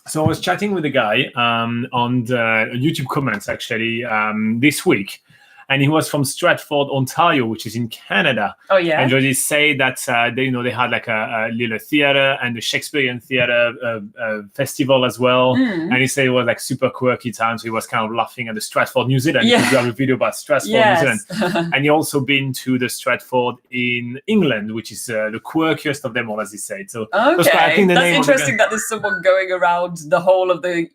So I was chatting with a guy on the YouTube comments actually this week, and he was from Stratford, Ontario, which is in Canada. Oh yeah. And Jody said that they had like a little theater and the Shakespearean theater festival as well. And he said it was like super quirky time, so he was kind of laughing at the Stratford, New Zealand. Yeah. Because we have a video about Stratford, New Zealand. And he also been to the Stratford in England, which is the quirkiest of them all, as he said. So okay, I think that's interesting that there's someone going around the whole of the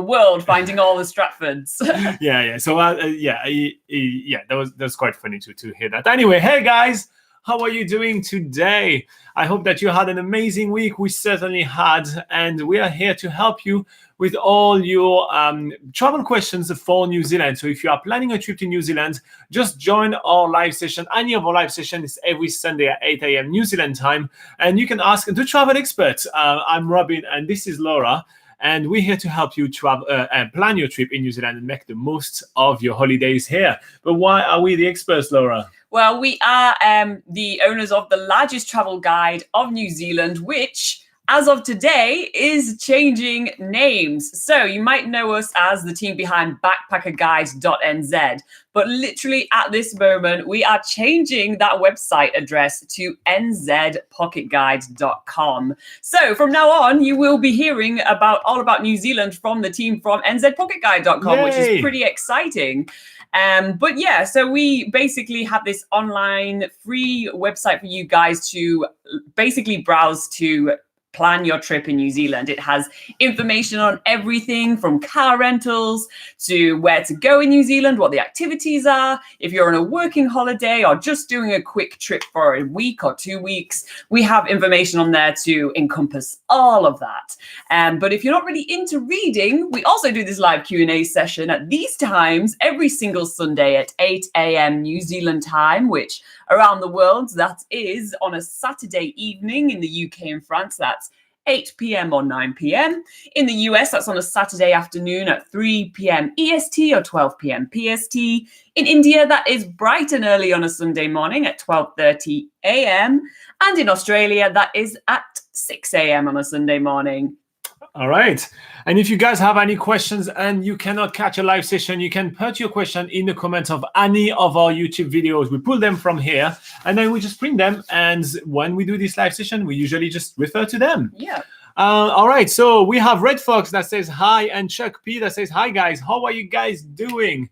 world finding all the Stratfords. yeah. So that was quite funny to hear that. Anyway, hey guys, how are you doing today? I hope that you had an amazing week. We certainly had, and we are here to help you with all your travel questions for New Zealand. So if you are planning a trip to New Zealand, just join our live session. Any of our live sessions every Sunday at 8 a.m. New Zealand time, and you can ask the travel experts. I'm Robin, and this is Laura. And we're here to help you travel and plan your trip in New Zealand and make the most of your holidays here. But why are we the experts, Laura? Well, we are the owners of the largest travel guide of New Zealand, which, as of today, is changing names. So you might know us as the team behind BackpackerGuide.NZ. But literally at this moment, we are changing that website address to NZPocketGuide.com. So from now on, you will be hearing all about New Zealand from the team from NZPocketGuide.com, which is pretty exciting. But yeah, so we basically have this online free website for you guys to basically browse to plan your trip in New Zealand. It has information on everything from car rentals to where to go in New Zealand, what the activities are. If you're on a working holiday or just doing a quick trip for a week or 2 weeks, we have information on there to encompass all of that. But if you're not really into reading, we also do this live Q&A session at these times every single Sunday at 8 a.m. New Zealand time, which around the world, that is on a Saturday evening. In the UK and France, that's 8 p.m. or 9 p.m. In the US, that's on a Saturday afternoon at 3 p.m. EST or 12 p.m. PST. In India, that is bright and early on a Sunday morning at 12:30 a.m. And in Australia, that is at 6 a.m. on a Sunday morning. All right. And if you guys have any questions and you cannot catch a live session, you can put your question in the comments of any of our YouTube videos. We pull them from here and then we just print them. And when we do this live session, we usually just refer to them. Yeah. All right. So we have Red Fox that says hi, and Chuck P that says hi, guys. How are you guys doing?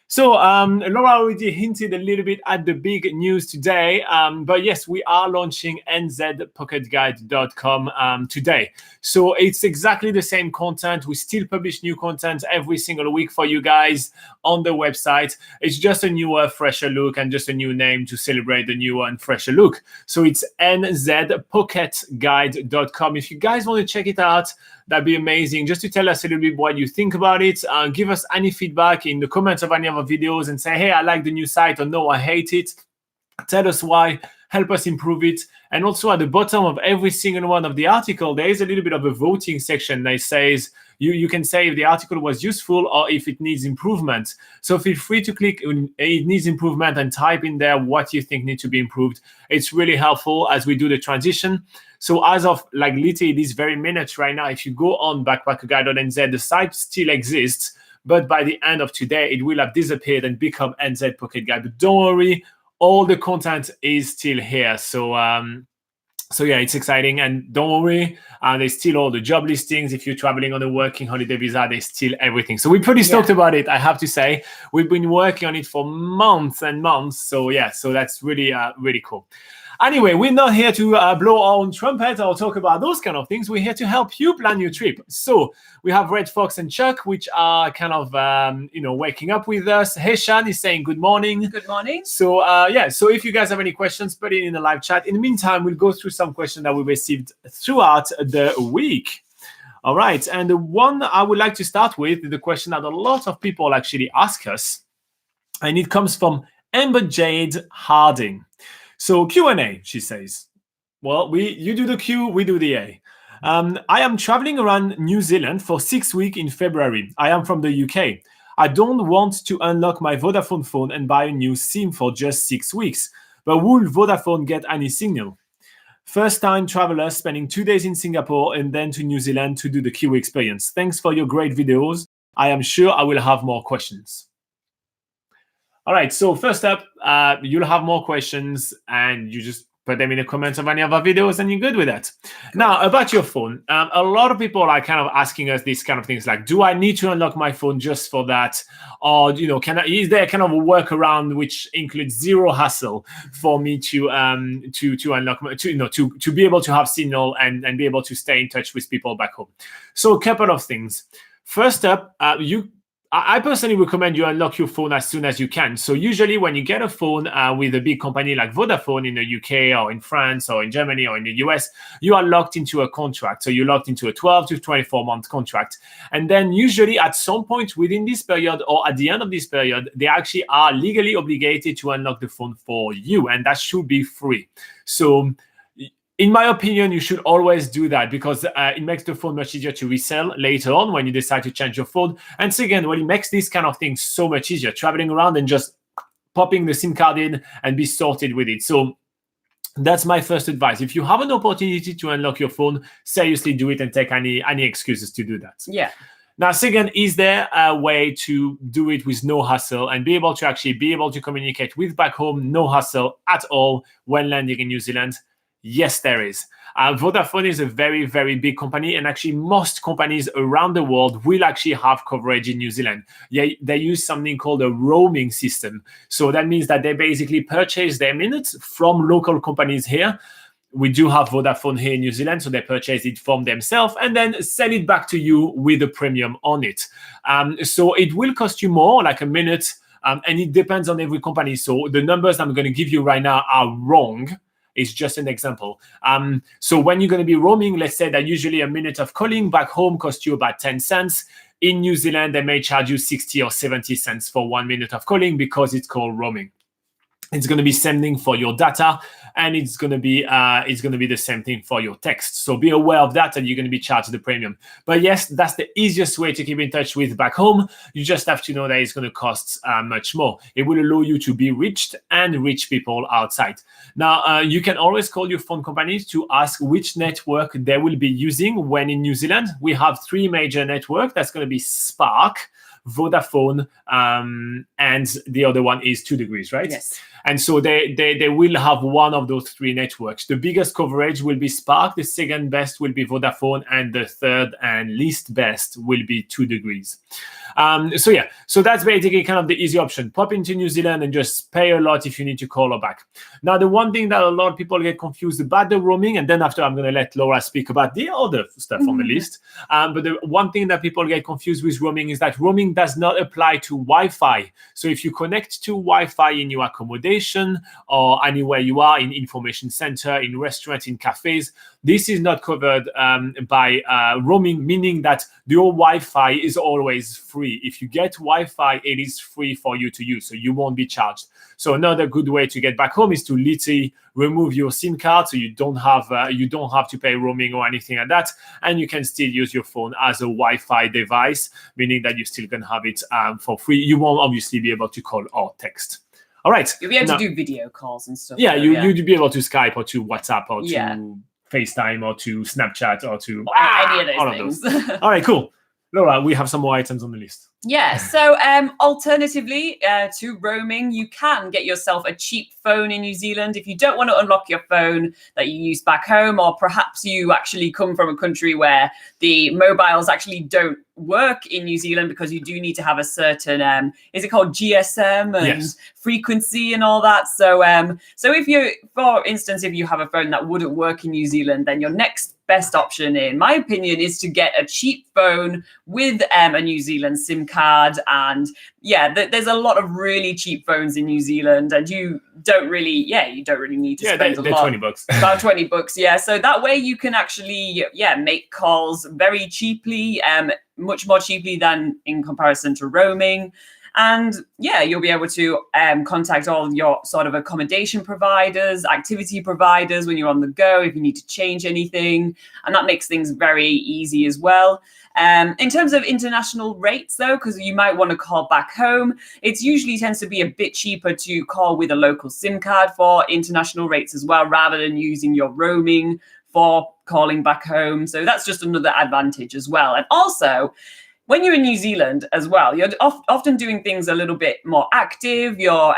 So Laura already hinted a little bit at the big news today, but yes, we are launching NZPocketGuide.com today. So it's exactly the same content. We still publish new content every single week for you guys on the website. It's just a newer, fresher look and just a new name to celebrate the newer and fresher look. So it's NZPocketGuide.com. If you guys want to check it out, that'd be amazing. Just to tell us a little bit what you think about it. Give us any feedback in the comments of any of our videos and say, hey, I like the new site, or no, I hate it. Tell us why. Help us improve it. And also at the bottom of every single one of the article, there is a little bit of a voting section that says you can say if the article was useful or if it needs improvement. So feel free to click it needs improvement and type in there what you think needs to be improved. It's really helpful as we do the transition. So as of like literally these very minutes right now, if you go on BackpackerGuide.NZ, the site still exists, but by the end of today, it will have disappeared and become NZ Pocket Guide. But don't worry, all the content is still here. So yeah, it's exciting. And don't worry, there's still all the job listings. If you're traveling on a working holiday visa, there's still everything. So we're pretty stoked about it, I have to say. We've been working on it for months and months. So yeah, so that's really, really cool. Anyway, we're not here to blow our own trumpet or talk about those kind of things. We're here to help you plan your trip. So we have Red Fox and Chuck, which are kind of, waking up with us. Heshan is saying good morning. Good morning. So, so if you guys have any questions, put it in the live chat. In the meantime, we'll go through some questions that we received throughout the week. All right. And the one I would like to start with is the question that a lot of people actually ask us. And it comes from Amber Jade Harding. So Q&A, she says. Well, you do the Q, we do the A. I am traveling around New Zealand for 6 weeks in February. I am from the UK. I don't want to unlock my Vodafone phone and buy a new SIM for just 6 weeks. But will Vodafone get any signal? First-time travelers spending 2 days in Singapore and then to New Zealand to do the Kiwi experience. Thanks for your great videos. I am sure I will have more questions. All right, so first up, you'll have more questions and you just put them in the comments of any of our videos and you're good with that. Now, about your phone, a lot of people are kind of asking us these kind of things like, do I need to unlock my phone just for that? Or, is there kind of a workaround which includes zero hassle for me to unlock, to be able to have signal and be able to stay in touch with people back home? So a couple of things. First up, I personally recommend you unlock your phone as soon as you can. So usually when you get a phone with a big company like Vodafone in the UK or in France or in Germany or in the US, you are locked into a contract. So you're locked into a 12 to 24 month contract. And then usually at some point within this period or at the end of this period, they actually are legally obligated to unlock the phone for you. And that should be free. So in my opinion, you should always do that because it makes the phone much easier to resell later on when you decide to change your phone. And second, it makes this kind of thing so much easier, traveling around and just popping the SIM card in and be sorted with it. So that's my first advice. If you have an opportunity to unlock your phone, seriously do it and take any excuses to do that. Yeah. Now, second, is there a way to do it with no hassle and be able to communicate with back home, no hassle at all when landing in New Zealand? Yes, there is. Vodafone is a very, very big company, and actually most companies around the world will actually have coverage in New Zealand. Yeah, they use something called a roaming system. So that means that they basically purchase their minutes from local companies here. We do have Vodafone here in New Zealand, so they purchase it from themselves and then sell it back to you with a premium on it. So it will cost you more, like a minute, and it depends on every company. So the numbers I'm going to give you right now are wrong. It's just an example. So when you're going to be roaming, let's say that usually a minute of calling back home costs you about 10 cents. In New Zealand, they may charge you 60 or 70 cents for 1 minute of calling because it's called roaming. It's going to be same thing for your data, and it's going to be the same thing for your text. So be aware of that, and you're going to be charged the premium. But yes, that's the easiest way to keep in touch with back home. You just have to know that it's going to cost much more. It will allow you to be reached and reach people outside. Now, you can always call your phone companies to ask which network they will be using when in New Zealand. We have 3 major networks. That's going to be Spark, Vodafone, and the other one is 2 Degrees, right? Yes. And so they will have one of those 3 networks. The biggest coverage will be Spark, the second best will be Vodafone, and the third and least best will be 2 Degrees. So that's basically kind of the easy option. Pop into New Zealand and just pay a lot if you need to call or back. Now, the one thing that a lot of people get confused about the roaming, and then after I'm going to let Laura speak about the other stuff on the list. But the one thing that people get confused with roaming is that roaming does not apply to Wi-Fi. So if you connect to Wi-Fi in your accommodation or anywhere you are, in information center, in restaurants, in cafes, this is not covered by roaming, meaning that your Wi-Fi is always free. If you get Wi-Fi, it is free for you to use, so you won't be charged. So another good way to get back home is to literally remove your SIM card, so you don't have to pay roaming or anything like that, and you can still use your phone as a Wi-Fi device, meaning that you still can have it for free. You won't obviously be able to call or text. All right. You'll be able to do video calls and stuff. Yeah, you'd be able to Skype or to WhatsApp or to FaceTime or to Snapchat or to any of those things. All right, cool. Laura, we have some more items on the list. Yeah, so alternatively to roaming, you can get yourself a cheap phone in New Zealand. If you don't want to unlock your phone that you use back home, or perhaps you actually come from a country where the mobiles actually don't work in New Zealand because you do need to have a certain, is it called GSM and frequency and all that? So if you, for instance, if you have a phone that wouldn't work in New Zealand, then your next best option, in my opinion, is to get a cheap phone with a New Zealand SIM card. And there's a lot of really cheap phones in New Zealand, and you don't really need to spend a lot. $20. About $20, yeah. So that way you can actually make calls very cheaply, much more cheaply than in comparison to roaming. And yeah, you'll be able to contact all your sort of accommodation providers, activity providers when you're on the go, if you need to change anything. And that makes things very easy as well. In terms of international rates, though, because you might want to call back home, it usually tends to be a bit cheaper to call with a local SIM card for international rates as well, rather than using your roaming for calling back home. So that's just another advantage as well. And also, when you're in New Zealand as well, you're often doing things a little bit more active. You're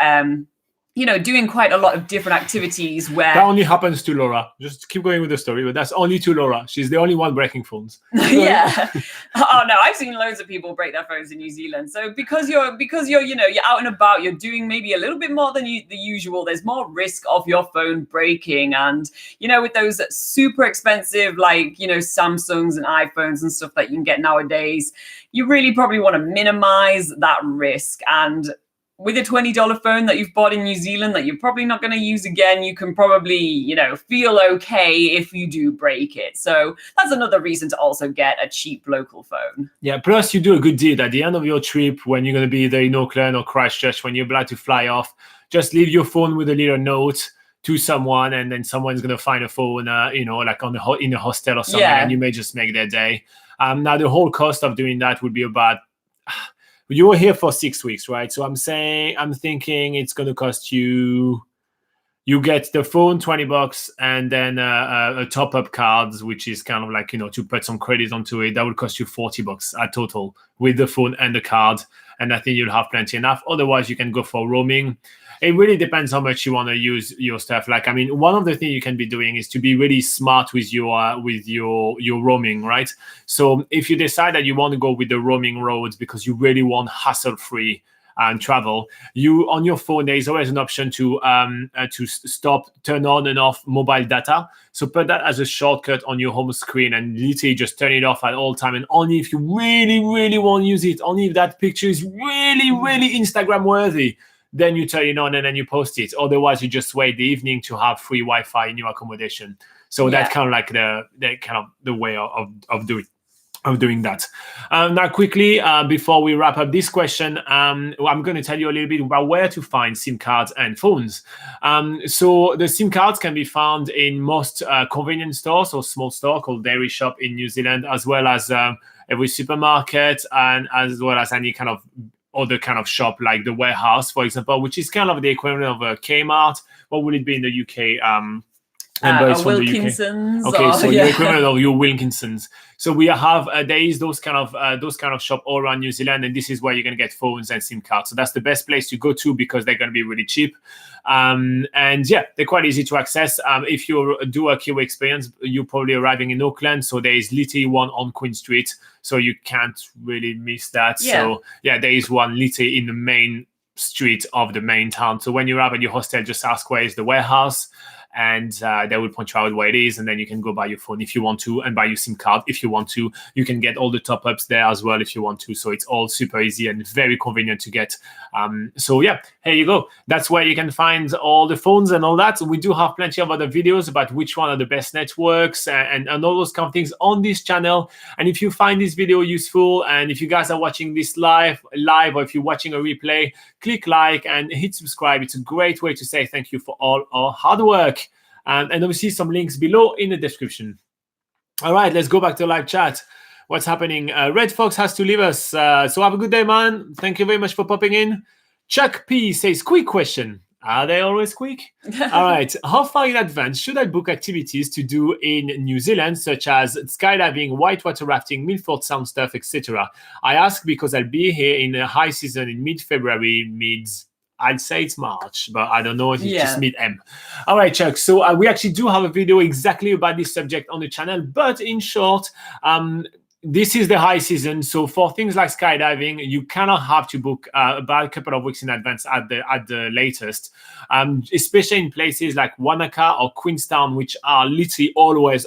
doing quite a lot of different activities where... That only happens to Laura. Just keep going with the story, but that's only to Laura. She's the only one breaking phones. Yeah. Oh no, I've seen loads of people break their phones in New Zealand. So because you're you're out and about, you're doing maybe a little bit more than the usual. There's more risk of your phone breaking, and with those super expensive Samsungs and iPhones and stuff that you can get nowadays, you really probably want to minimize that risk. And with a $20 phone that you've bought in New Zealand that you're probably not going to use again, you can probably, feel okay if you do break it. So that's another reason to also get a cheap local phone. Yeah, plus you do a good deed at the end of your trip when you're going to be either in Auckland or Christchurch, when you're about to fly off. Just leave your phone with a little note to someone, and then someone's going to find a phone, like in a hostel or something, and you may just make their day. Now, the whole cost of doing that would be about... You were here for 6 weeks, right? So I'm thinking it's going to cost you get the phone, $20, and then a top-up cards, which is kind of like, to put some credit onto it. That would cost you $40 at total with the phone and the card. And I think you'll have plenty enough. Otherwise, you can go for roaming. It really depends how much you want to use your stuff. One of the things you can be doing is to be really smart with your roaming, right? So if you decide that you want to go with the roaming roads because you really want hassle-free travel, on your phone there is always an option to turn on and off mobile data. So put that as a shortcut on your home screen and literally just turn it off at all time. And only if you really, really want to use it, only if that picture is really, really Instagram worthy, then you turn it on and then you post it. Otherwise, you just wait the evening to have free Wi-Fi in your accommodation. So that's kind of like the way of doing that. Now, quickly, before we wrap up this question, I'm going to tell you a little bit about where to find SIM cards and phones. So the SIM cards can be found in most convenience stores or small store called Dairy Shop in New Zealand, as well as every supermarket, and as well as any kind of other kind of shop like the Warehouse, for example, which is kind of the equivalent of a Kmart. What would it be in the UK? Wilkinsons. Okay, so the equivalent of your Wilkinsons. So we have there is those kind of shop all around New Zealand, and this is where you're going to get phones and SIM cards. So that's the best place to go to because they're going to be really cheap, and they're quite easy to access. If you do a Kiwi experience, you're probably arriving in Auckland, so there is literally one on Queen Street, so you can't really miss that. Yeah. So there is one literally in the main street of the main town. So when you arrive at your hostel, just ask where is the Warehouse. And they will point you out where it is, and then you can go buy your phone if you want to, and buy your SIM card if you want to. You can get all the top-ups there as well if you want to. So it's all super easy and very convenient to get. Here you go. That's where you can find all the phones and all that. We do have plenty of other videos about which one are the best networks and all those kind of things on this channel. And if you find this video useful, and if you guys are watching this live, or if you're watching a replay, click like and hit subscribe. It's a great way to say thank you for all our hard work. And obviously some links below in the description. All right, let's go back to live chat. What's happening? Red Fox has to leave us. So have a good day, man. Thank you very much for popping in. Chuck P says, quick question. Are they always quick? All right. How far in advance should I book activities to do in New Zealand, such as skydiving, whitewater rafting, Milford Sound stuff, etc.? I ask because I'll be here in the high season in mid-February, I'd say it's March, but I don't know if it's just mid-M. All right, Chuck. So we actually do have a video exactly about this subject on the channel, but in short, this is the high season. So for things like skydiving, you cannot have to book about a couple of weeks in advance at the latest, especially in places like Wanaka or Queenstown, which are literally always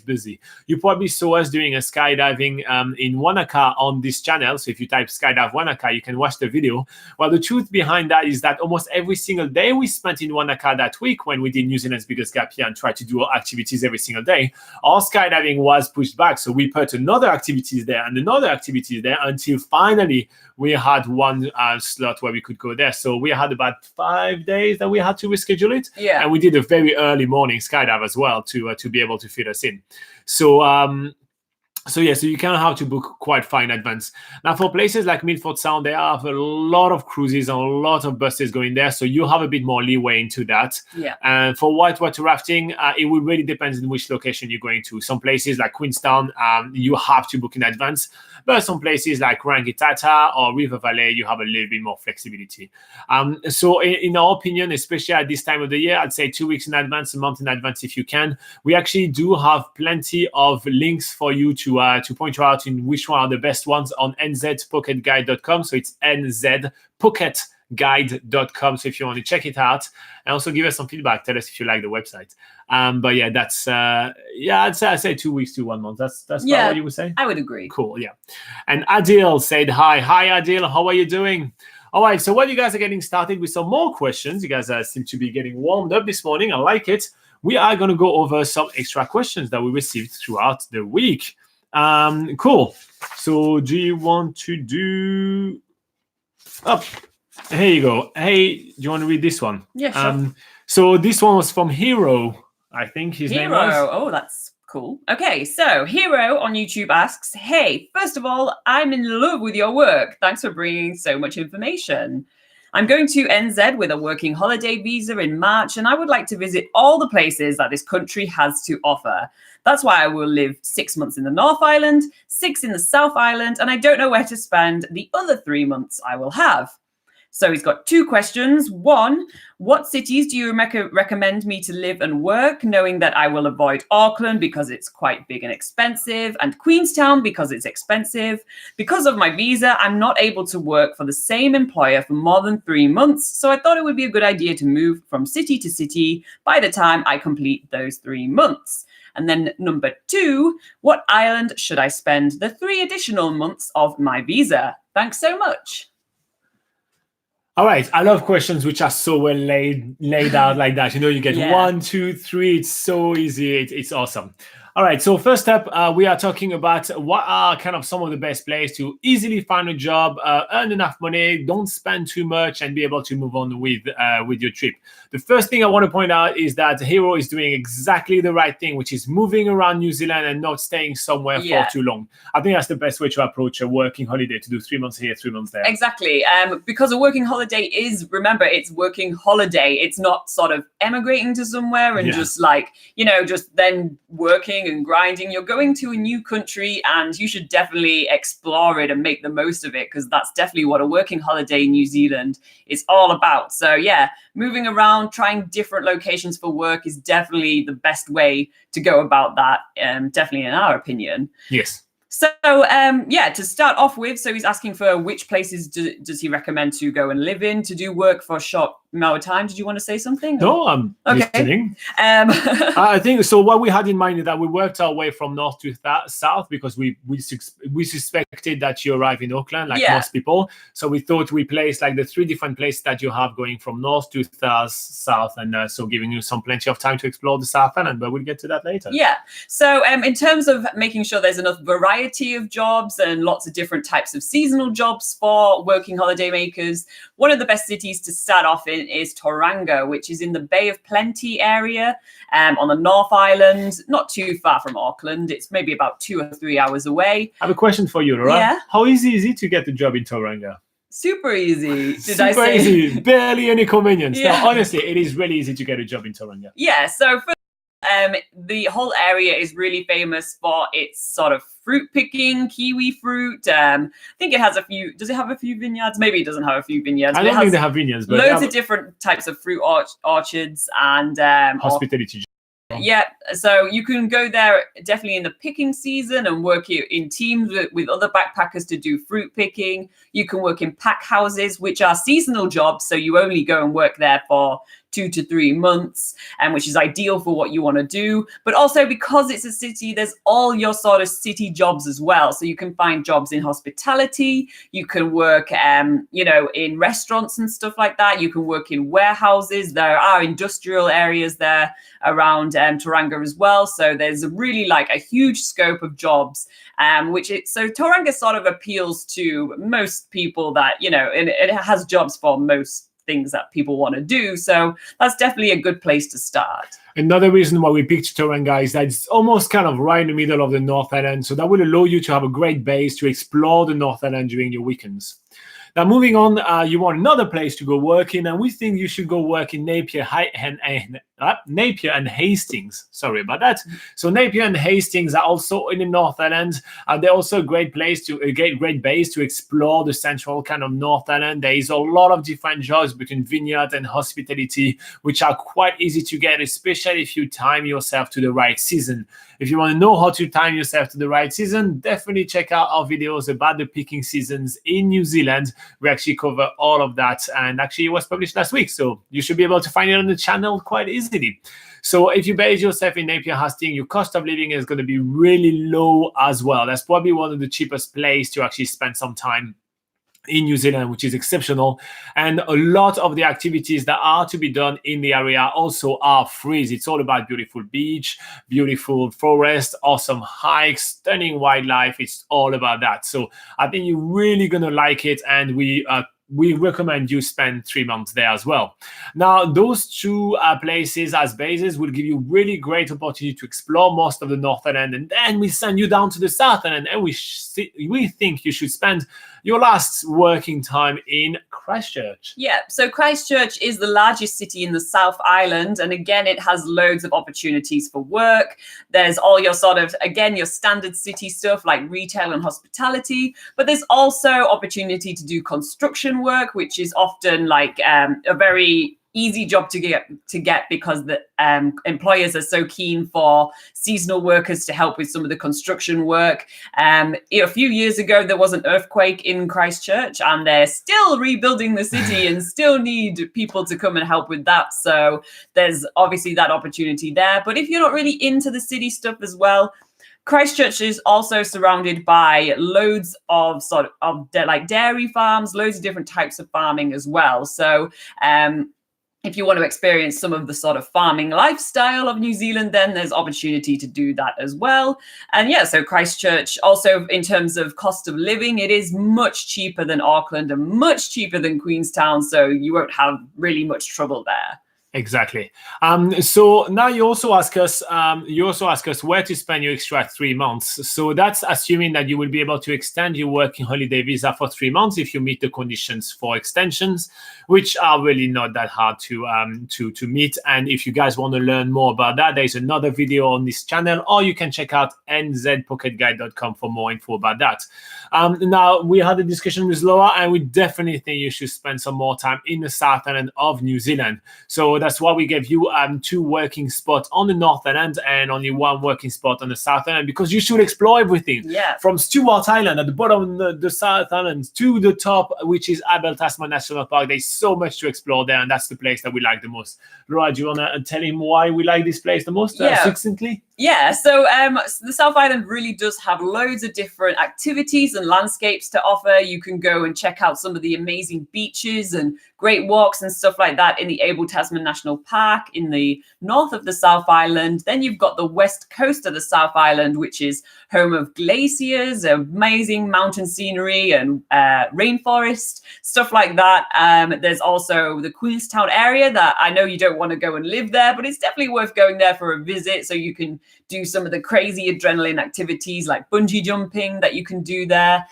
busy. You probably saw us doing a skydiving in Wanaka on this channel. So if you type skydive Wanaka, you can watch the video. Well, the truth behind that is that almost every single day we spent in Wanaka that week when we did New Zealand's biggest gap year and tried to do activities every single day, our skydiving was pushed back. So we put another activities there and another activities there until finally we had one slot where we could go there. So we had about 5 days that we had to reschedule it. Yeah. And we did a very early morning skydive as well to be able to fit us in. So so you kind of have to book quite far in advance. Now, for places like Milford Sound, they have a lot of cruises and a lot of buses going there, so you have a bit more leeway into that. Yeah. And for whitewater rafting, it will really depend on which location you're going to. Some places like Queenstown, you have to book in advance, but some places like Rangitata or River Valley, you have a little bit more flexibility. So in our opinion, especially at this time of the year, I'd say 2 weeks in advance, a month in advance if you can. We actually do have plenty of links for you to point you out in which one are the best ones on NZPocketGuide.com. So it's NZPocketGuide.com. So if you want to check it out, and also give us some feedback, tell us if you like the website. But yeah, that's I'd say 2 weeks to 1 month. That's about what you would say. I would agree. Cool, yeah. And Adil said hi. Hi, Adil. How are you doing? All right. So while you guys are getting started with some more questions, you guys seem to be getting warmed up this morning. I like it. We are going to go over some extra questions that we received throughout the week. Cool. So do you want to do here you go. Hey, do you want to read this one? Yeah, sure. So this one was from Hero, I think his name was. Oh, that's cool. Okay, so Hero on YouTube asks, hey, first of all, I'm in love with your work. Thanks for bringing so much information. I'm going to NZ with a working holiday visa in March, and I would like to visit all the places that this country has to offer. That's why I will live 6 months in the North Island, 6 in the South Island, and I don't know where to spend the other 3 months I will have. So he's got 2 questions. 1, what cities do you recommend me to live and work, knowing that I will avoid Auckland because it's quite big and expensive, and Queenstown because it's expensive. Because of my visa, I'm not able to work for the same employer for more than 3 months, so I thought it would be a good idea to move from city to city by the time I complete those 3 months. And then number 2, what island should I spend the 3 additional months of my visa? Thanks so much. All right. I love questions which are so well laid out like that. You know, you get 1, 2, 3. It's so easy. It's awesome. All right. So first up, we are talking about what are kind of some of the best places to easily find a job, earn enough money, don't spend too much, and be able to move on with your trip. The first thing I want to point out is that Hero is doing exactly the right thing, which is moving around New Zealand and not staying somewhere for too long. I think that's the best way to approach a working holiday, to do 3 months here, 3 months there. Exactly. Because a working holiday is, remember, it's working holiday. It's not sort of emigrating to somewhere and just like, you know, just then working and grinding. You're going to a new country and you should definitely explore it and make the most of it, because that's definitely what a working holiday in New Zealand is all about. So yeah, moving around, trying different locations for work is definitely the best way to go about that, definitely in our opinion. Yes. So, to start off with, so he's asking for which places does he recommend to go and live in to do work for a short amount of time. Did you want to say something? No, I'm listening. I think so. What we had in mind is that we worked our way from north to south because we suspected that you arrive in Auckland, like most people. So we thought we placed like the 3 different places that you have going from north to south, and so giving you plenty of time to explore the South Island. But we'll get to that later. Yeah. So in terms of making sure there's enough variety of jobs and lots of different types of seasonal jobs for working holiday makers, one of the best cities to start off in is Tauranga, which is in the Bay of Plenty area on the North Island, not too far from Auckland. It's maybe about 2 or 3 hours away. I have a question for you, Laura. Yeah? How easy is it to get a job in Tauranga? Super easy. Super easy. Barely any inconvenience. No, honestly, it is really easy to get a job in Tauranga. Yeah, so the whole area is really famous for its sort of fruit picking, kiwi fruit. I think it has a few. Does it have a few vineyards? Maybe it doesn't have a few vineyards. I don't think they have vineyards, but loads of different types of fruit orchards and hospitality. Yeah, so you can go there definitely in the picking season and work in teams with other backpackers to do fruit picking. You can work in pack houses, which are seasonal jobs, so you only go and work there for 2 to 3 months, and which is ideal for what you want to do. But also because it's a city, there's all your sort of city jobs as well. So you can find jobs in hospitality, you can work, in restaurants and stuff like that. You can work in warehouses. There are industrial areas there around Tauranga as well. So there's really like a huge scope of jobs, so Tauranga sort of appeals to most people that, and it has jobs for most things that people want to do. So that's definitely a good place to start. Another reason why we picked Tauranga is that it's almost kind of right in the middle of the North Island. So that will allow you to have a great base to explore the North Island during your weekends. Now, moving on, you want another place to go work in, and we think you should go work in Napier and Hastings. Sorry about that. So Napier and Hastings are also in the North Island. They're also a great base to explore the central kind of North Island. There is a lot of different jobs between vineyard and hospitality, which are quite easy to get, especially if you time yourself to the right season. If you want to know how to time yourself to the right season, definitely check out our videos about the picking seasons in New Zealand. We actually cover all of that, and actually it was published last week, so you should be able to find it on the channel quite easily. So if you base yourself in Napier Hastings, your cost of living is going to be really low as well. That's probably one of the cheapest places to actually spend some time in New Zealand, which is exceptional. And a lot of the activities that are to be done in the area also are free. It's all about beautiful beach, beautiful forest, awesome hikes, stunning wildlife. It's all about that. So I think you're really going to like it, and we recommend you spend 3 months there as well. Now, those two places as bases will give you really great opportunity to explore most of the North Island, and then we send you down to the South Island, and we think you should spend your last working time in Christchurch. Yeah, so Christchurch is the largest city in the South Island, and again, it has loads of opportunities for work. There's all your sort of, again, your standard city stuff like retail and hospitality, but there's also opportunity to do construction work, which is often like a very easy job to get because the employers are so keen for seasonal workers to help with some of the construction work. A few years ago, there was an earthquake in Christchurch, and they're still rebuilding the city and still need people to come and help with that. So there's obviously that opportunity there. But if you're not really into the city stuff as well, Christchurch is also surrounded by loads of like dairy farms, loads of different types of farming as well. So if you want to experience some of the sort of farming lifestyle of New Zealand, then there's opportunity to do that as well. And yeah, so Christchurch also, in terms of cost of living, it is much cheaper than Auckland and much cheaper than Queenstown. So you won't have really much trouble there. Exactly. So now you also ask us where to spend your extra 3 months. So that's assuming that you will be able to extend your working holiday visa for 3 months if you meet the conditions for extensions, which are really not that hard to meet. And if you guys want to learn more about that, there's another video on this channel, or you can check out NZPocketGuide.com for more info about that. Now, we had a discussion with Laura, and we definitely think you should spend some more time in the South Island of New Zealand. So that's why we gave you 2 working spots on the North Island and only 1 working spot on the South Island, because you should explore everything. Yeah. From Stewart Island at the bottom of the South Island to the top, which is Abel Tasman National Park. There's so much to explore there, and that's the place that we like the most. Laura, do you want to tell him why we like this place the most succinctly? Yeah, so the South Island really does have loads of different activities and landscapes to offer. You can go and check out some of the amazing beaches and great walks and stuff like that in the Abel Tasman National Park in the north of the South Island. Then you've got the west coast of the South Island, which is home of glaciers, amazing mountain scenery and rainforest, stuff like that. There's also the Queenstown area that I know you don't want to go and live there, but it's definitely worth going there for a visit, so you can do some of the crazy adrenaline activities like bungee jumping that you can do there.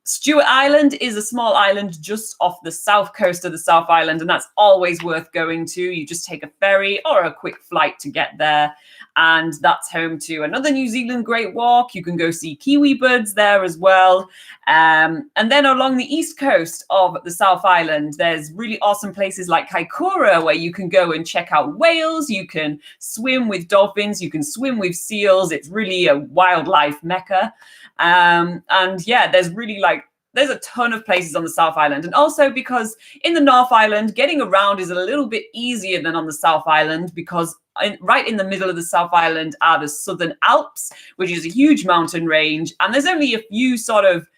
Stewart Island is a small island just off the south coast of the South Island, and that's always worth going to. You just take a ferry or a quick flight to get there, and that's home to another New Zealand great walk. You can go see Kiwi birds there as well. And then along the east coast of the South Island, there's really awesome places like Kaikoura, where you can go and check out whales, you can swim with dolphins, you can swim with seals. It's really a wildlife mecca. And yeah, there's really like there's a ton of places on the South Island. And also because in the North Island, getting around is a little bit easier than on the South Island, because right in the middle of the South Island are the Southern Alps, which is a huge mountain range. And there's only a few sort of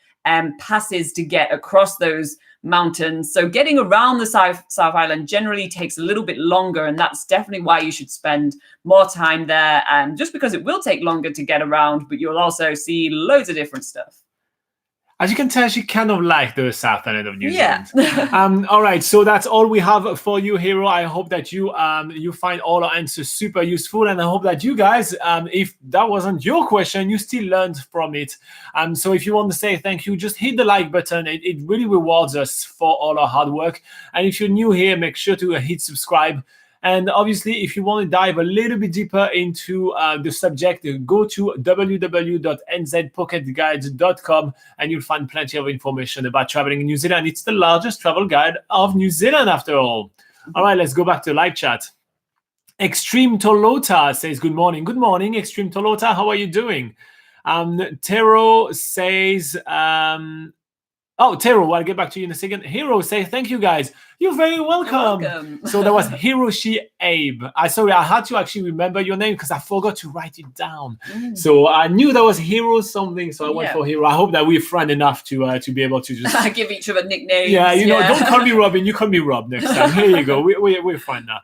passes to get across those mountains. So getting around the South Island generally takes a little bit longer. And that's definitely why you should spend more time there. Just because it will take longer to get around, but you'll also see loads of different stuff. As you can tell, she kind of likes the South Island of New Zealand. Yeah. All right, so that's all we have for you, Hero. I hope that you find all our answers super useful, and I hope that you guys, if that wasn't your question, you still learned from it. So if you want to say thank you, just hit the like button. It really rewards us for all our hard work. And if you're new here, make sure to hit subscribe. And obviously, if you want to dive a little bit deeper into the subject, go to www.NZPocketGuide.com and you'll find plenty of information about traveling in New Zealand. It's the largest travel guide of New Zealand, after all. All right, let's go back to live chat. Extreme Tolota says, good morning. Good morning, Extreme Tolota. How are you doing? Tero says... Tero, I'll get back to you in a second. Hero says, thank you, guys. You're very welcome. You're welcome. So that was Hiroshi Abe. I had to actually remember your name because I forgot to write it down. So I knew that was Hero something, so I went for Hero. I hope that we're friend enough to be able to just... give each other nicknames. Yeah, don't call me Robin. You call me Rob next time. Here you go. We're fine now.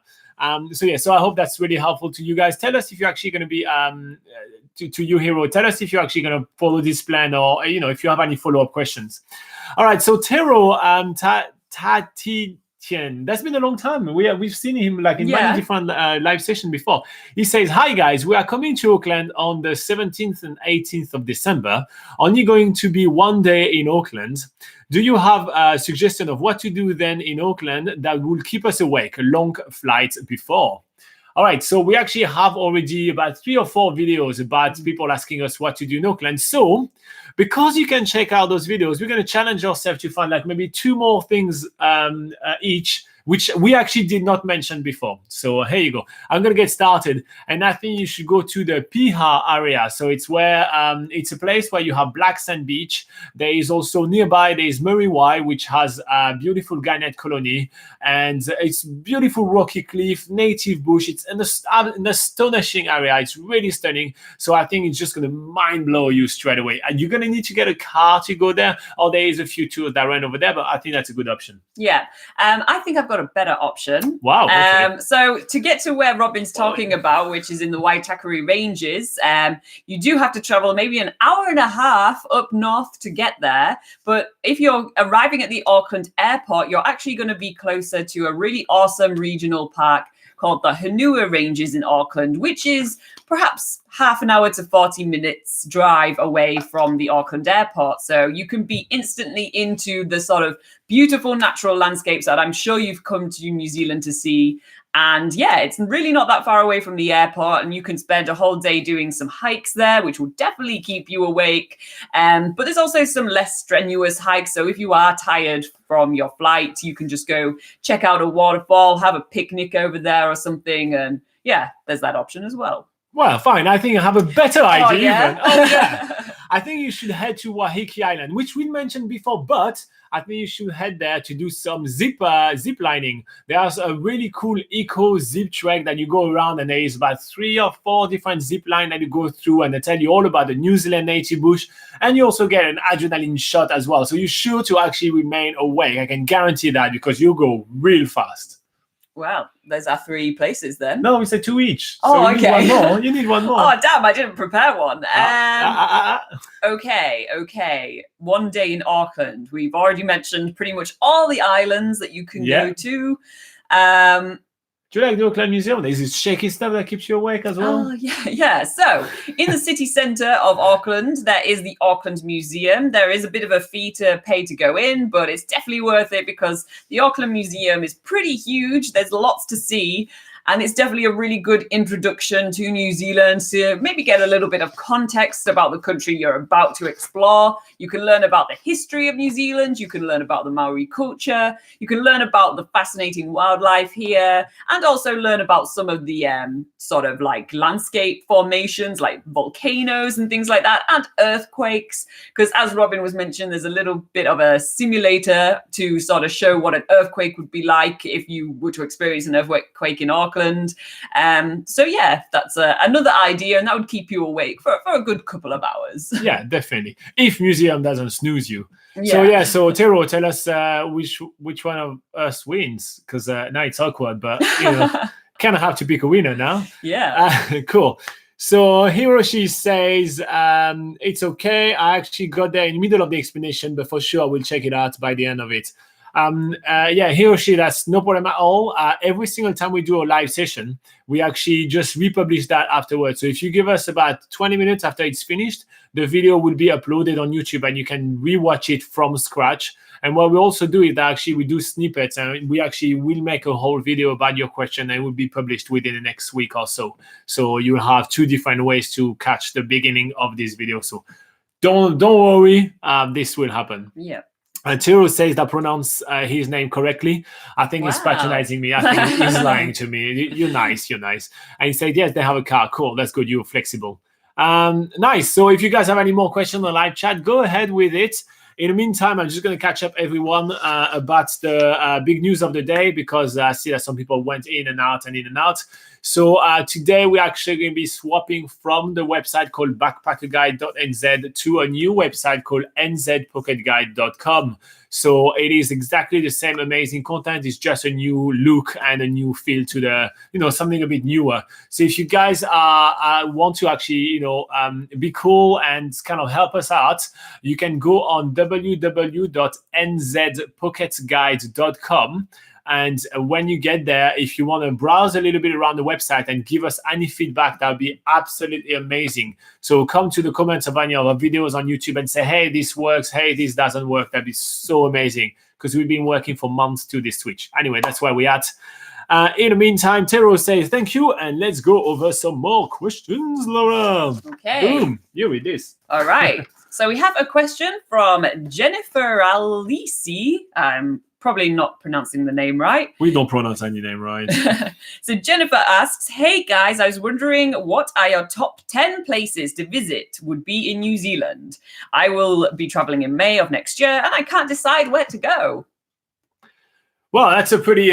So I hope that's really helpful to you guys. Tell us if you're actually going to be... to you, Hero, tell us if you're actually going to follow this plan, or if you have any follow-up questions. All right, so Tero Tatitian, that's been a long time. We've seen him like in many different live sessions before. He says, hi guys, we are coming to Auckland on the 17th and 18th of December. Only going to be one day in Auckland. Do you have a suggestion of what to do then in Auckland that will keep us awake a long flight before? All right, so we actually have already about 3 or 4 videos about people asking us what to do in Auckland. So because you can check out those videos, we're going to challenge ourselves to find like maybe 2 more things each, which we actually did not mention before. So here you go. I'm going to get started. And I think you should go to the Piha area. So it's where it's a place where you have black sand beach. There is also nearby, there is Muriwai, which has a beautiful Gannet colony. And it's beautiful rocky cliff, native bush. It's an astonishing area. It's really stunning. So I think it's just going to mind blow you straight away. And you're going to need to get a car to go there. Or there is a few tours that run over there, but I think that's a good option. Yeah. I think I've got a better option. Wow. Okay. So to get to where Robin's talking about, which is in the Waitakere Ranges, you do have to travel maybe an hour and a half up north to get there. But if you're arriving at the Auckland airport, you're actually going to be closer to a really awesome regional park called the Hanua Ranges in Auckland, which is perhaps half an hour to 40 minutes drive away from the Auckland airport. So you can be instantly into the sort of beautiful natural landscapes that I'm sure you've come to New Zealand to see. And yeah, it's really not that far away from the airport, and you can spend a whole day doing some hikes there, which will definitely keep you awake. But there's also some less strenuous hikes. So if you are tired from your flight, you can just go check out a waterfall, have a picnic over there or something. And yeah, there's that option as well. Well, fine. I think I have a better idea. Yeah? Even. Oh, yeah. I think you should head to Wahiki Island, which we mentioned before, but I think you should head there to do some zip lining. There's a really cool eco zip trek that you go around, and there is about 3 or 4 different zip lines that you go through, and they tell you all about the New Zealand native bush, and you also get an adrenaline shot as well. So you're sure to actually remain awake. I can guarantee that, because you go real fast. Wow, those are 3 places then. No, we said 2 each. Oh, so okay. You need one more. Oh, damn, I didn't prepare one. Okay. One day in Auckland. We've already mentioned pretty much all the islands that you can go to. Do you like the Auckland Museum? There's this shaky stuff that keeps you awake as well. Oh, yeah. So, in the city centre of Auckland, there is the Auckland Museum. There is a bit of a fee to pay to go in, but it's definitely worth it because the Auckland Museum is pretty huge. There's lots to see. And it's definitely a really good introduction to New Zealand to maybe get a little bit of context about the country you're about to explore. You can learn about the history of New Zealand. You can learn about the Maori culture. You can learn about the fascinating wildlife here, and also learn about some of the sort of like landscape formations like volcanoes and things like that, and earthquakes. Because as Robin was mentioned, there's a little bit of a simulator to sort of show what an earthquake would be like if you were to experience an earthquake in Auckland. So yeah, that's another idea, and that would keep you awake for a good couple of hours. Yeah, definitely. If museum doesn't snooze you. Yeah. So Tero, tell us which one of us wins, because now it's awkward, but kind of have to pick a winner now. Yeah. Cool. So Hiroshi says, it's okay. I actually got there in the middle of the explanation, but for sure I will check it out by the end of it. Hiroshi, that's no problem at all. Every single time we do a live session, we actually just republish that afterwards. So if you give us about 20 minutes after it's finished, the video will be uploaded on YouTube and you can rewatch it from scratch. And what we also do is that actually we do snippets, and we actually will make a whole video about your question, and it will be published within the next week or so. So you'll have 2 different ways to catch the beginning of this video. So don't worry, this will happen. Yeah. Tiro says that pronounce his name correctly. I think he's patronizing me. I think he's lying to me. You're nice. And he said, yes, they have a car. Cool. That's good. You're flexible. Nice. So if you guys have any more questions on the live chat, go ahead with it. In the meantime, I'm just going to catch up everyone about the big news of the day, because I see that some people went in and out. So today we're actually going to be swapping from the website called BackpackerGuide.NZ to a new website called NZPocketGuide.com. So it is exactly the same amazing content. It's just a new look and a new feel to the, something a bit newer. So if you guys want to actually, be cool and kind of help us out, you can go on www.nzpocketguide.com. And when you get there, if you want to browse a little bit around the website and give us any feedback, that would be absolutely amazing. So come to the comments of any of our videos on YouTube and say, hey, this works. Hey, this doesn't work. That'd be so amazing, because we've been working for months to this switch. Anyway, that's where we're at. In the meantime, Tero says thank you, and let's go over some more questions, Laura. Okay. Boom. You read this. All right. So we have a question from Jennifer Alisi. Probably not pronouncing the name right. We don't pronounce any name right. So Jennifer asks, hey guys, I was wondering what are your top 10 places to visit would be in New Zealand? I will be traveling in May of next year and I can't decide where to go. Well, that's a pretty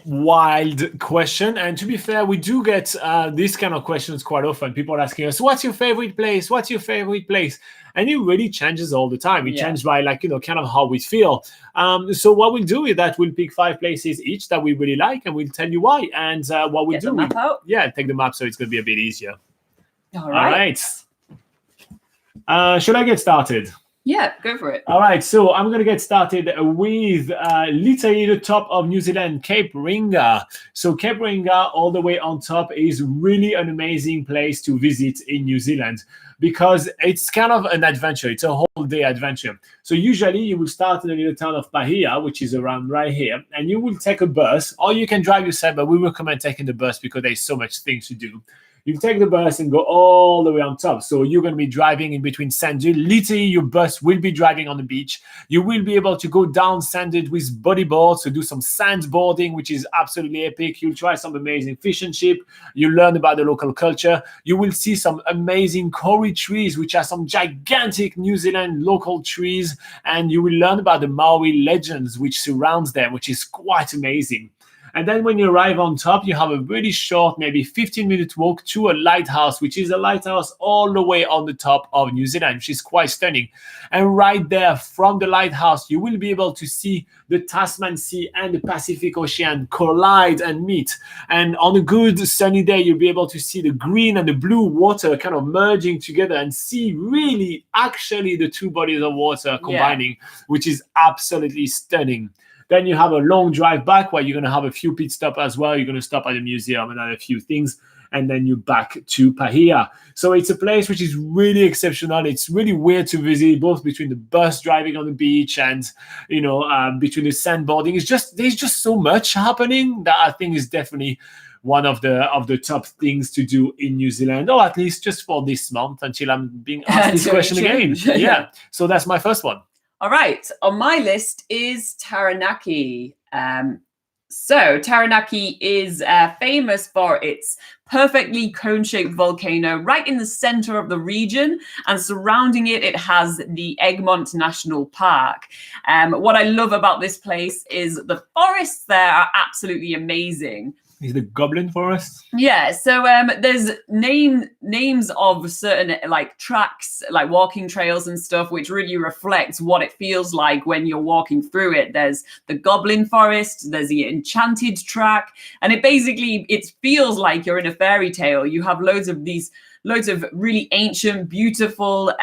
wild question. And to be fair, we do get these kind of questions quite often. People are asking us, what's your favorite place? What's your favorite place? And it really changes all the time. It changes by kind of how we feel. So what we'll do is that we'll pick 5 places each that we really like, and we'll tell you why. And what we'll do, take the map, so it's going to be a bit easier. All right. Should I get started? Yeah, go for it. All right, so I'm going to get started with literally the top of New Zealand, Cape Ringa. So Cape Ringa, all the way on top, is really an amazing place to visit in New Zealand, because it's kind of an adventure. It's a whole day adventure. So usually you will start in the little town of Bahia, which is around right here, and you will take a bus, or you can drive yourself, but we recommend taking the bus because there's so much things to do. You take the bus and go all the way on top. So you're going to be driving in between sand dunes. Literally, your bus will be driving on the beach. You will be able to go down sand dunes with bodyboards, so do some sandboarding, which is absolutely epic. You'll try some amazing fish and chip. You'll learn about the local culture. You will see some amazing kauri trees, which are some gigantic New Zealand local trees. And you will learn about the Maori legends which surrounds them, which is quite amazing. And then when you arrive on top, you have a really short, maybe 15-minute walk to a lighthouse, which is a lighthouse all the way on the top of New Zealand, which is quite stunning. And right there from the lighthouse, you will be able to see the Tasman Sea and the Pacific Ocean collide and meet. And on a good sunny day, you'll be able to see the green and the blue water kind of merging together and see really actually the 2 bodies of water combining, which is absolutely stunning. Then you have a long drive back where you're going to have a few pit stops as well. You're going to stop at the museum and add a few things, and then you're back to Bahia. So it's a place which is really exceptional. It's really weird to visit, both between the bus driving on the beach and, between the sandboarding. There's just so much happening that I think is definitely one of the top things to do in New Zealand, or at least just for this month until I'm being asked this question again. Yeah. So that's my first one. All right. On my list is Taranaki. So Taranaki is famous for its perfectly cone-shaped volcano right in the center of the region, and surrounding it, it has the Egmont National Park. What I love about this place is the forests there are absolutely amazing. Is the Goblin Forest? Yeah, so there's names of certain like tracks, like walking trails and stuff, which really reflects what it feels like when you're walking through it. There's the Goblin Forest, there's the Enchanted Track, and it feels like you're in a fairy tale. You have loads of really ancient, beautiful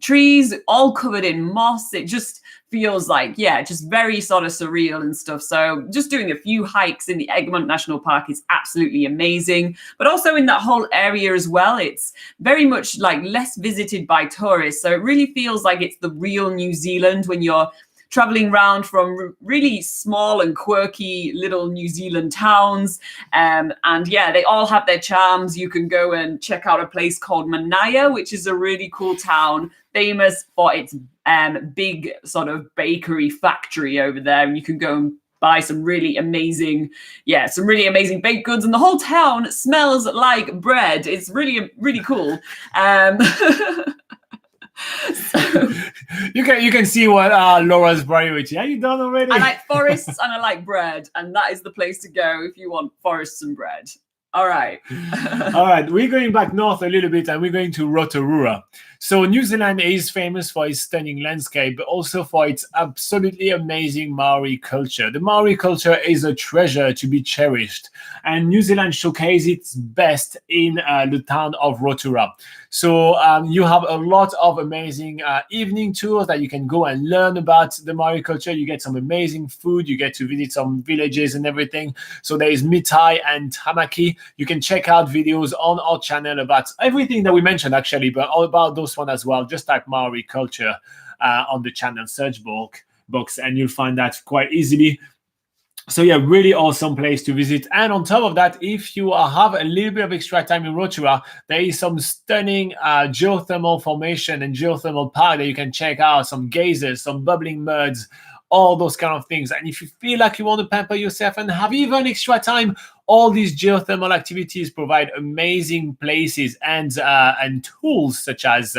trees, all covered in moss. It just feels like, just very sort of surreal and stuff. So just doing a few hikes in the Egmont National Park is absolutely amazing. But also in that whole area as well, it's very much like less visited by tourists. So it really feels like it's the real New Zealand when you're traveling around from really small and quirky little New Zealand towns. And they all have their charms. You can go and check out a place called Manaya, which is a really cool town, famous for its big sort of bakery factory over there. And you can go and buy some really amazing baked goods. And the whole town smells like bread. It's really, really cool. So you can see what Laura's priority. Are you done already? I like forests and I like bread, and that is the place to go if you want forests and bread. All right. All right. We're going back north a little bit, and we're going to Rotorua. So New Zealand is famous for its stunning landscape, but also for its absolutely amazing Maori culture. The Maori culture is a treasure to be cherished, and New Zealand showcases its best in the town of Rotorua. So you have a lot of amazing evening tours that you can go and learn about the Maori culture. You get some amazing food. You get to visit some villages and everything. So there is mitai and tamaki. You can check out videos on our channel about everything that we mentioned, actually, but all about those one as well. Just type Maori culture on the channel search box, and you'll find that quite easily. So yeah, really awesome place to visit. And on top of that, if you have a little bit of extra time in Rotorua, there is some stunning geothermal formation and geothermal park that you can check out, some geysers, some bubbling muds, all those kind of things. And if you feel like you want to pamper yourself and have even extra time, all these geothermal activities provide amazing places and tools such as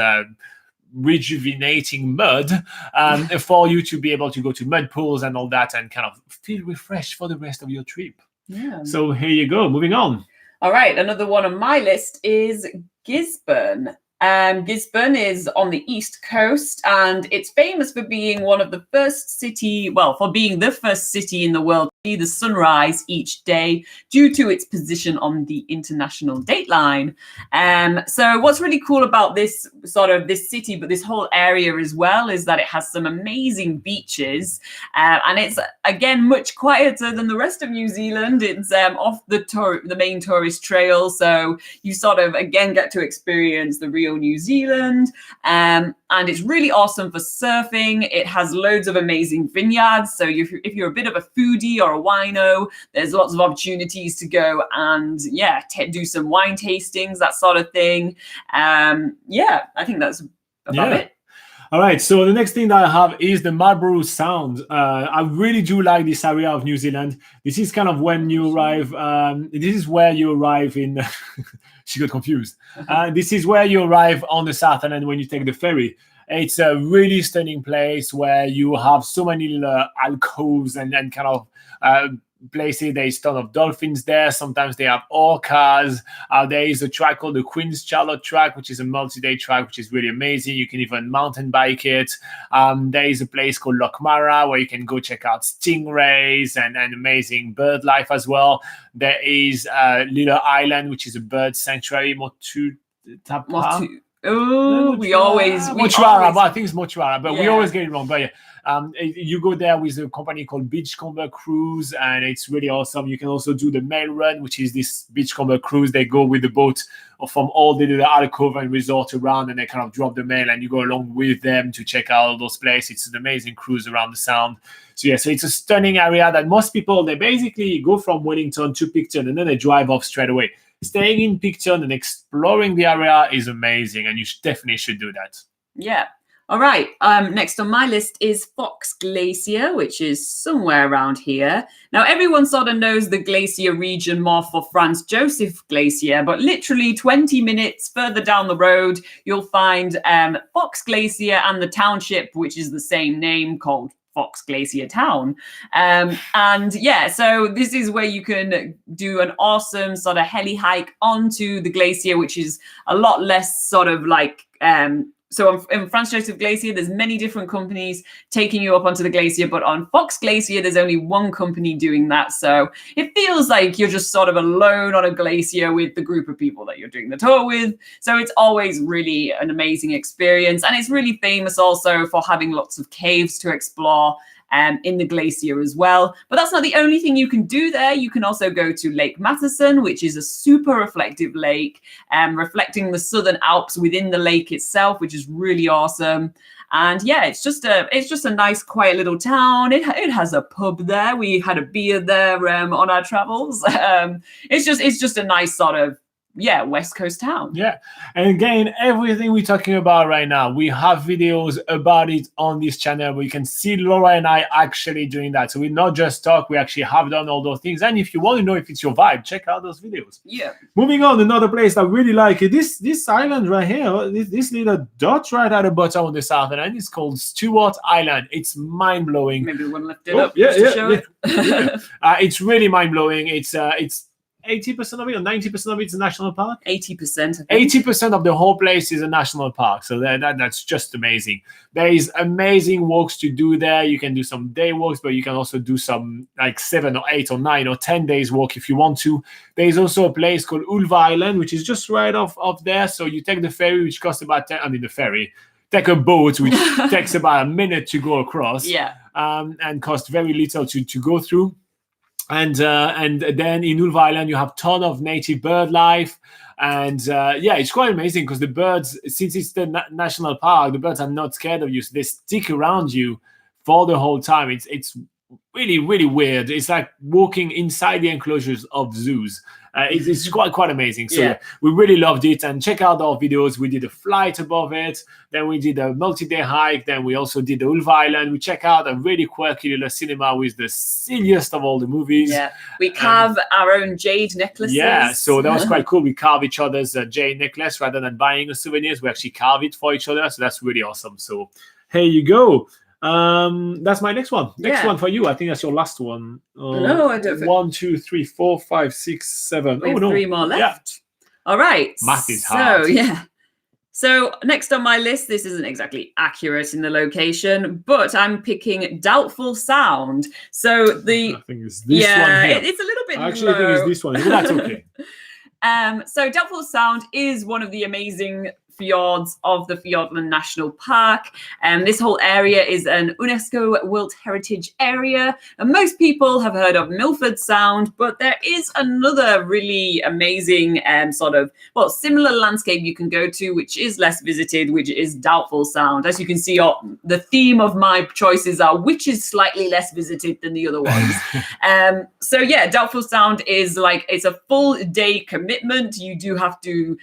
rejuvenating mud for you to be able to go to mud pools and all that and kind of feel refreshed for the rest of your trip. Yeah. So here you go. Moving on. All right. Another one on my list is Gisborne. Gisborne is on the east coast, and it's famous for being one of the first city, for being the first city in the world to see the sunrise each day due to its position on the international dateline. So what's really cool about this city, but this whole area as well, is that it has some amazing beaches, and it's again much quieter than the rest of New Zealand. It's off the main tourist trail, so you sort of again get to experience the real New Zealand, and it's really awesome for surfing. It has loads of amazing vineyards, so if you're a bit of a foodie or a wino, there's lots of opportunities to go and do some wine tastings, that sort of thing. I think that's about it. All right, so the next thing that I have is the Marlborough Sound. I really do like this area of New Zealand. This is kind of when you arrive. This is where you arrive in. She got confused. This is where you arrive on the South Island when you take the ferry. It's a really stunning place where you have so many little alcoves and kind of places. There is a ton of dolphins there. Sometimes they have orcas. There is a track called the Queen's Charlotte track, which is a multi-day track, which is really amazing. You can even mountain bike it. There is a place called Lochmara where you can go check out stingrays and amazing bird life as well. There is Little Island, which is a bird sanctuary, Oh, we always Motuara, but I think it's Motuara, but we Yeah. always get it wrong. But yeah, you go there with a company called Beachcomber Cruise, and it's really awesome. You can also do the Mail Run, which is this Beachcomber cruise. They go with the boat from all the alcove and resort around, and they kind of drop the mail, and you go along with them to check out all those places. It's an amazing cruise around the Sound. So yeah, so it's a stunning area that most people, they basically go from Wellington to Picton, and then they drive off straight away. Staying in Picton and exploring the area is amazing, and you definitely should do that. Yeah. All right. Next on my list is Fox Glacier, which is somewhere around here. Now, everyone sort of knows the Glacier region more for Franz Josef Glacier, but literally 20 minutes further down the road, you'll find Fox Glacier and the township, which is the same name, called Fox Glacier Town. And yeah, so this is where you can do an awesome sort of heli hike onto the glacier, which is a lot less sort of like so in Franz Josef Glacier, there's many different companies taking you up onto the glacier, but on Fox Glacier, there's only one company doing that. So it feels like you're just sort of alone on a glacier with the group of people that you're doing the tour with. So it's always really an amazing experience. And it's really famous also for having lots of caves to explore in the glacier as well. But that's not the only thing you can do there. You can also go to Lake Matheson, which is a super reflective lake, reflecting the Southern Alps within the lake itself, which is really awesome. And yeah, it's just a nice, quiet little town. It has a pub there. We had a beer there on our travels. It's just a nice sort of West Coast town. Yeah. And again, everything we're talking about right now, we have videos about it on this channel where you can see Laura and I actually doing that. So we not just talk, we actually have done all those things. And if you want to know if it's your vibe, check out those videos. Yeah. Moving on, another place I really like, this island right here, this little dot right at the bottom of the south island is called Stewart Island. It's mind-blowing. Maybe we want to lift it up. It's really mind-blowing. It's 80% of it or 90% of it is a national park? 80%. 80% of the whole place is a national park. So that's just amazing. There is amazing walks to do there. You can do some day walks, but you can also do some like 7 or 8 or 9 or 10 days walk if you want to. There is also a place called Ulva Island, which is just right off there. So you take the ferry, which costs about take a boat, which takes about a minute to go across. Yeah. And costs very little to go through. And then in Ulva Island, you have a ton of native bird life. And it's quite amazing because the birds, since it's the national park, the birds are not scared of you. So they stick around you for the whole time. It's really, really weird. It's like walking inside the enclosures of zoos. It's quite amazing. So we really loved it. And check out our videos. We did a flight above it. Then we did a multi-day hike. Then we also did the Ulva Island. We check out a really quirky little cinema with the silliest of all the movies. Yeah, we carve our own jade necklaces. Yeah, so that was quite cool. We carve each other's jade necklace rather than buying a souvenirs. We actually carve it for each other. So that's really awesome. So here you go. That's my next one. Next one for you. I think that's your last one. No, I don't. 1, 2, 3, 4, 5, 6, 7. We have 3 more left. Yeah. All right. Math is hard. So next on my list, this isn't exactly accurate in the location, but I'm picking Doubtful Sound. So I think it's this one here. It's a little bit I actually think it's this one, but that's okay. So Doubtful Sound is one of the amazing fjords of the Fiordland National Park. This whole area is an UNESCO World Heritage Area. And most people have heard of Milford Sound, but there is another really amazing similar landscape you can go to, which is less visited, which is Doubtful Sound. As you can see, the theme of my choices are which is slightly less visited than the other ones. Doubtful Sound is it's a full day commitment. You do have to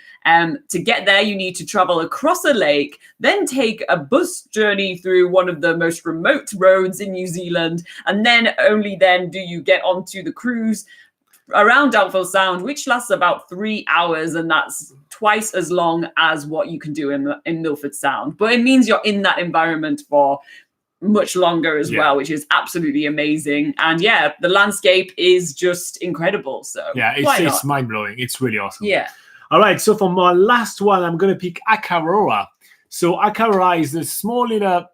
get there, you need to travel across a lake, then take a bus journey through one of the most remote roads in New Zealand, and then only then do you get onto the cruise around Doubtful Sound, which lasts about 3 hours, and that's twice as long as what you can do in Milford Sound. But it means you're in that environment for much longer as well, which is absolutely amazing. And the landscape is just incredible. So it's mind-blowing. It's really awesome. Yeah. All right, so for my last one, I'm going to pick Akaroa. So Akaroa is a small little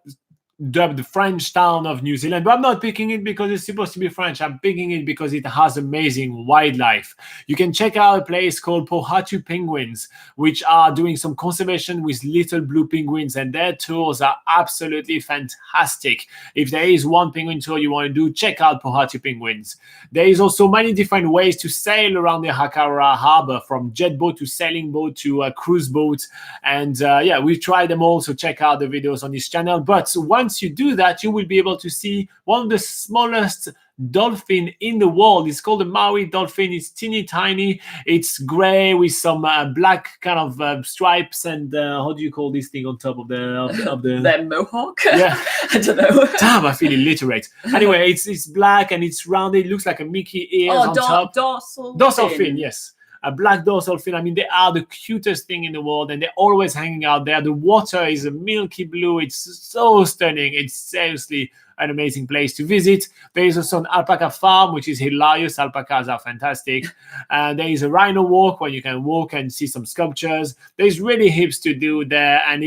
dubbed the French town of New Zealand, but I'm not picking it because it's supposed to be French. I'm picking it because it has amazing wildlife. You can check out a place called Pohatu Penguins, which are doing some conservation with little blue penguins, and their tours are absolutely fantastic. If there is one penguin tour you want to do, check out Pohatu Penguins. There is also many different ways to sail around the Hakaura Harbor, from jet boat to sailing boat to a cruise boat, and yeah, we've tried them all, so check out the videos on this channel. But once you do that, you will be able to see one of the smallest dolphin in the world. It's called the Maui dolphin. It's teeny tiny. It's gray with some black kind of stripes, and how do you call this thing on top of the Their mohawk? Yeah. I don't know. Damn, I feel illiterate. Anyway, it's black and it's rounded. It looks like a Mickey ears on top. Dorsal fin, yes. A black dorsal fin. I mean, they are the cutest thing in the world, and they're always hanging out there. The water is a milky blue. It's so stunning. It's seriously an amazing place to visit. There is also an alpaca farm, which is hilarious. Alpacas are fantastic. And there is a rhino walk where you can walk and see some sculptures. There's really heaps to do there, and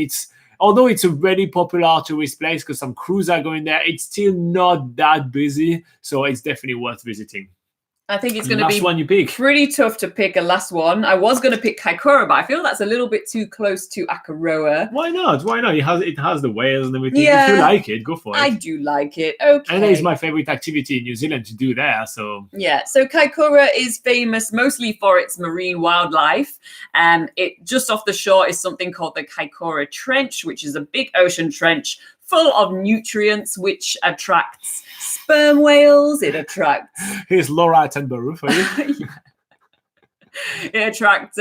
although it's a very popular tourist place because some crews are going there, it's still not that busy, so it's definitely worth visiting. I think it's going to be one you pick. Pretty tough to pick a last one. I was going to pick Kaikoura, but I feel that's a little bit too close to Akaroa. Why not? Why not? It has the whales and everything. Yeah, if you like it, go for it. I do like it. Okay. And it's my favorite activity in New Zealand to do there. So yeah, so Kaikoura is famous mostly for its marine wildlife. It just off the shore is something called the Kaikoura Trench, which is a big ocean trench full of nutrients, which attracts sperm whales. It attracts. Here's Laura Attenborough for you. It attracts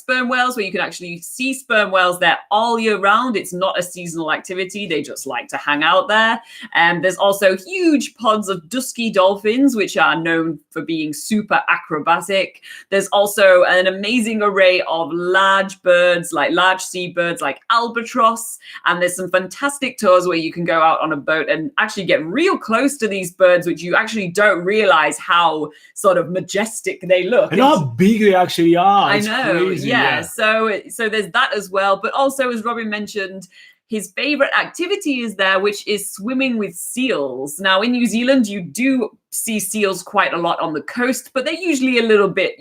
sperm whales, where you can actually see sperm whales there all year round. It's not a seasonal activity. They just like to hang out there. And there's also huge pods of dusky dolphins, which are known for being super acrobatic. There's also an amazing array of large birds, like large seabirds like albatross. And there's some fantastic tours where you can go out on a boat and actually get real close to these birds, which you actually don't realize how sort of majestic they look. And how big they actually are. I know, crazy, yeah. So there's that as well. But also, as Robin mentioned, his favorite activity is there, which is swimming with seals. Now, in New Zealand, you do see seals quite a lot on the coast, but they're usually a little bit,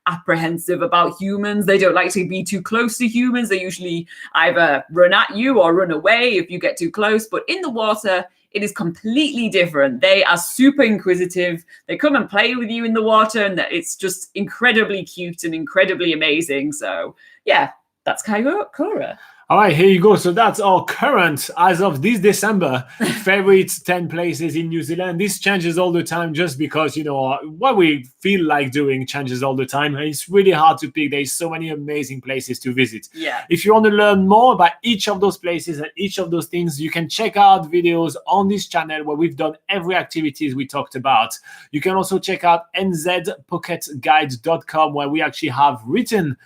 apprehensive about humans. They don't like to be too close to humans. They usually either run at you or run away if you get too close. But in the water, it is completely different. They are super inquisitive. They come and play with you in the water, and it's just incredibly cute and incredibly amazing. So yeah, that's Kaikoura. All right, here you go. So that's our current, as of this December, favorite 10 places in New Zealand. This changes all the time just because, what we feel like doing changes all the time. And it's really hard to pick. There's so many amazing places to visit. Yeah. If you want to learn more about each of those places and each of those things, you can check out videos on this channel where we've done every activities we talked about. You can also check out NZPocketGuide.com, where we actually have written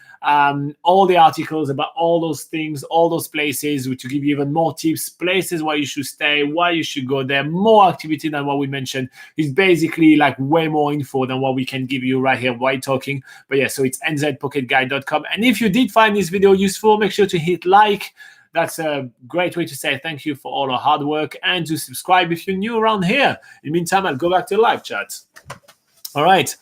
all the articles about all those things, all those places, to give you even more tips, places where you should stay, why you should go there, more activity than what we mentioned. It's basically like way more info than what we can give you right here while talking. But yeah, so it's NZPocketGuide.com. And if you did find this video useful, make sure to hit like. That's a great way to say thank you for all our hard work, and to subscribe if you're new around here. In the meantime, I'll go back to live chat. All right.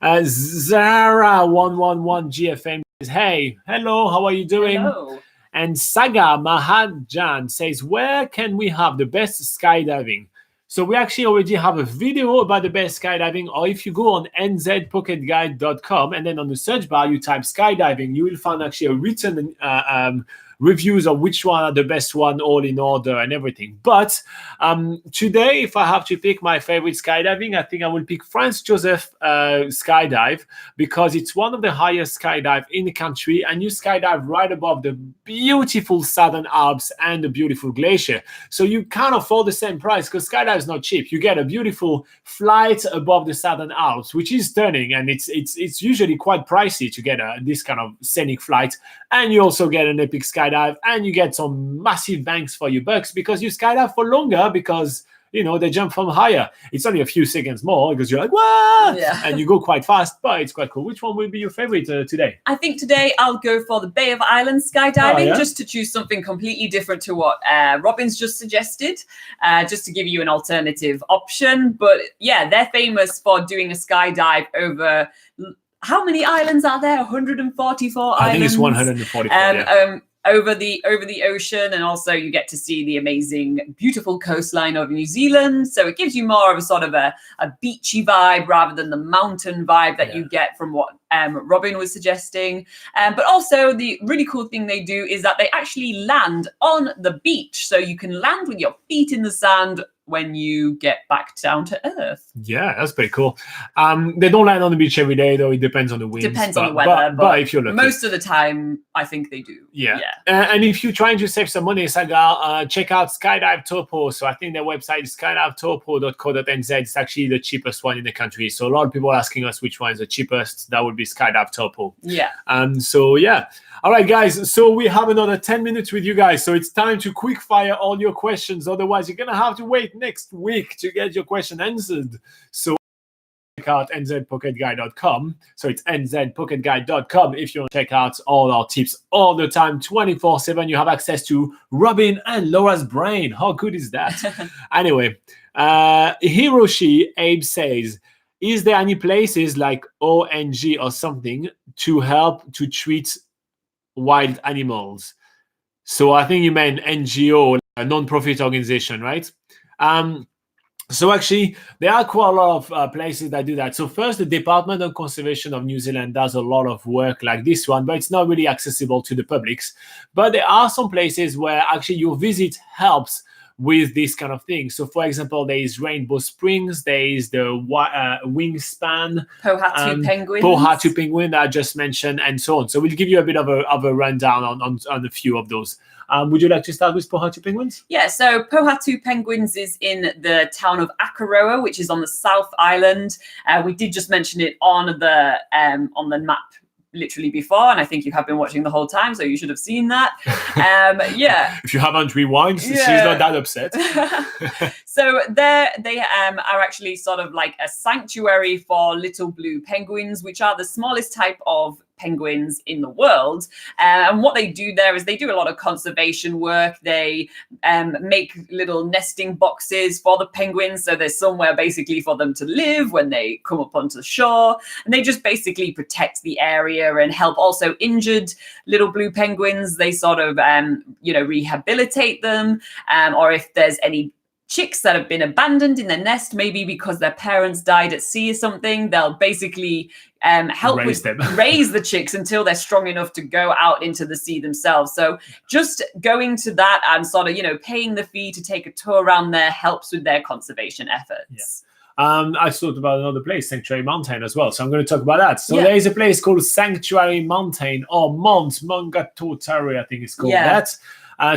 Zara111GFM says, hey, hello, how are you doing? Hello. And Saga Mahajan says, where can we have the best skydiving? So we actually already have a video about the best skydiving, or if you go on nzpocketguide.com and then on the search bar you type skydiving, you will find actually a written reviews of which one are the best one, all in order and everything. But today, if I have to pick my favorite skydiving, I think I will pick Franz Josef Skydive, because it's one of the highest skydive in the country, and you skydive right above the beautiful Southern Alps and the beautiful Glacier. So you can't afford the same price, because skydive is not cheap. You get a beautiful flight above the Southern Alps, which is stunning, and it's usually quite pricey to get this kind of scenic flight. And you also get an epic skydive, and you get some massive bangs for your bucks, because you skydive for longer, because they jump from higher. It's only a few seconds more because you're like, what? Yeah. And you go quite fast, but it's quite cool. Which one will be your favorite today? I think today I'll go for the Bay of Islands skydiving, just to choose something completely different to what Robin's just suggested, just to give you an alternative option. But yeah, they're famous for doing a skydive over, how many islands are there? 144 islands? I think it's 144, over the ocean, and also you get to see the amazing, beautiful coastline of New Zealand. So it gives you more of a sort of a beachy vibe rather than the mountain vibe that you get from what Robin was suggesting. But also the really cool thing they do is that they actually land on the beach. So you can land with your feet in the sand when you get back down to earth. Yeah, that's pretty cool. They don't land on the beach every day, though. It depends on the wind. Depends on the weather, but if you're lucky. Most of the time, I think they do. Yeah. And if you're trying to save some money, Saga, check out Skydive Topo. So I think their website is skydivetopo.co.nz. It's actually the cheapest one in the country. So a lot of people are asking us which one is the cheapest. That would be Skydive Topo. Yeah. So yeah. All right, guys. So we have another 10 minutes with you guys. So it's time to quick fire all your questions. Otherwise, you're going to have to wait next week to get your question answered. So check out NZPocketGuide.com. So it's NZPocketGuide.com. If you want to check out all our tips all the time, 24/7, you have access to Robin and Laura's brain. How good is that? Anyway, Hiroshi Abe says, is there any places like ONG or something to help to treat wild animals? So I think you meant NGO, a non-profit organization, right? So actually, there are quite a lot of places that do that. So first, the Department of Conservation of New Zealand does a lot of work like this one, but it's not really accessible to the publics. But there are some places where actually your visit helps with this kind of thing. So for example, there is Rainbow Springs, there is the Wingspan, Pohatu Penguin that I just mentioned, and so on. So we'll give you a bit of a rundown on a few of those. Would you like to start with Pohatu Penguins? Yeah, so Pohatu Penguins is in the town of Akaroa, which is on the South Island. We did just mention it on the map literally before, and I think you have been watching the whole time, so you should have seen that. Yeah. If you haven't rewind, she's not that upset. So there they are actually sort of like a sanctuary for little blue penguins, which are the smallest type of penguins in the world. And what they do there is they do a lot of conservation work. They make little nesting boxes for the penguins, so there's somewhere basically for them to live when they come up onto the shore, and they just basically protect the area and help also injured little blue penguins. They sort of rehabilitate them, or if there's any chicks that have been abandoned in their nest, maybe because their parents died at sea or something, they'll basically help raise the chicks until they're strong enough to go out into the sea themselves. So just going to that and sort of, paying the fee to take a tour around there helps with their conservation efforts. Yeah. I thought about another place, Sanctuary Mountain, as well. So I'm going to talk about that. So there is a place called Sanctuary Mountain, or Mount Mangatotari, I think it's called that.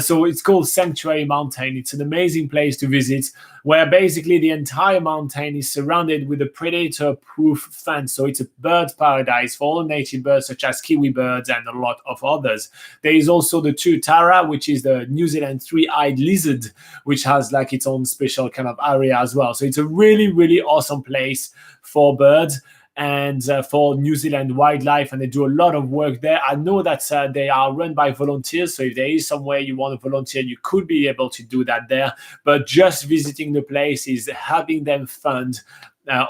So it's called Sanctuary Mountain. It's an amazing place to visit, where basically the entire mountain is surrounded with a predator-proof fence. So it's a bird paradise for all native birds, such as kiwi birds and a lot of others. There is also the Tuatara, which is the New Zealand three-eyed lizard, which has like its own special kind of area as well. So it's a really, really awesome place for birds and for New Zealand wildlife, and they do a lot of work there. I know that they are run by volunteers, so if there is somewhere you want to volunteer, you could be able to do that there. But just visiting the place is having them fund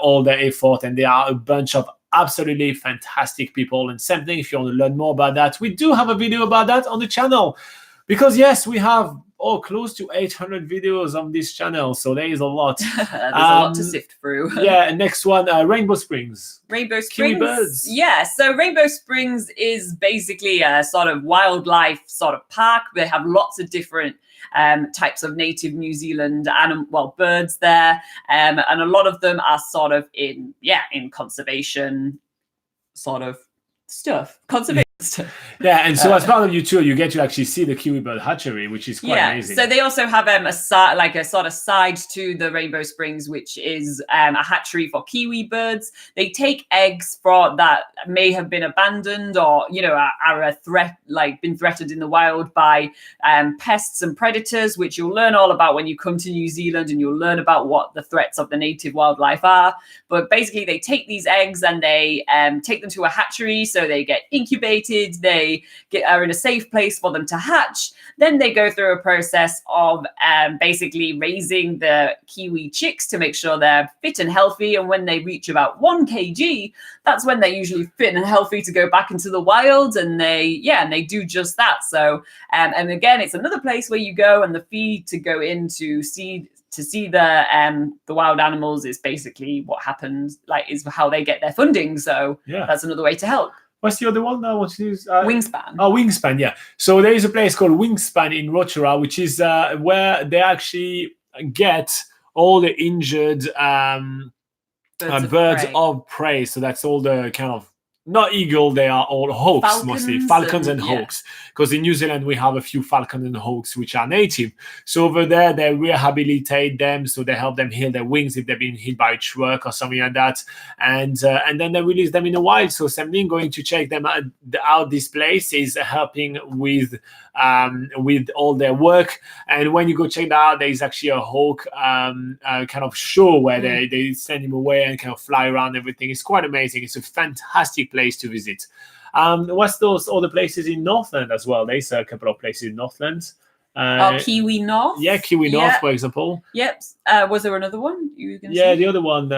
all their effort, and there are a bunch of absolutely fantastic people. And same thing, if you want to learn more about that, we do have a video about that on the channel, because yes, we have close to 800 videos on this channel, so there is a lot. There's a lot to sift through. Yeah, next one, Rainbow Springs. Rainbow Springs. Kiwi birds. Yeah, so Rainbow Springs is basically a sort of wildlife sort of park. They have lots of different types of native New Zealand birds there, and a lot of them are sort of in conservation sort of stuff. Conservation stuff. Yeah, and so as part of your tour, you get to actually see the Kiwi bird hatchery, which is quite amazing. So they also have a sort of side to the Rainbow Springs, which is a hatchery for Kiwi birds. They take eggs that may have been abandoned or, you know, are a threat, like been threatened in the wild by pests and predators, which you'll learn all about when you come to New Zealand, and you'll learn about what the threats of the native wildlife are. But basically they take these eggs and they take them to a hatchery, so they get incubated, they are in a safe place for them to hatch. Then they go through a process of basically raising the Kiwi chicks to make sure they're fit and healthy. And when they reach about 1 kg, that's when they're usually fit and healthy to go back into the wild. And they do just that. So, and again, it's another place where you go, and the fee to go in to see the wild animals is basically what happens, like is how they get their funding. So that's another way to help. What's the other one now? What's this? Wingspan. Oh, Wingspan, yeah. So there is a place called Wingspan in Rotorua, which is where they actually get all the injured birds of prey. So that's all the kind of, not eagle, they are all hawks, mostly falcons and hawks, because in New Zealand we have a few falcons and hawks which are native. So over there they rehabilitate them, so they help them heal their wings if they've been hit by a truck or something like that, and then they release them in the wild. So same thing, going to check them out. This place is helping with all their work, and when you go check that out, there is actually a hawk kind of show where they send him away and kind of fly around everything. It's quite amazing. It's a fantastic place to visit. What's those other places in Northland as well? There's a couple of places in Northland. Kiwi North. Yeah, Kiwi North, for example. Yep. Was there another one you were going to say? Yeah, the other one.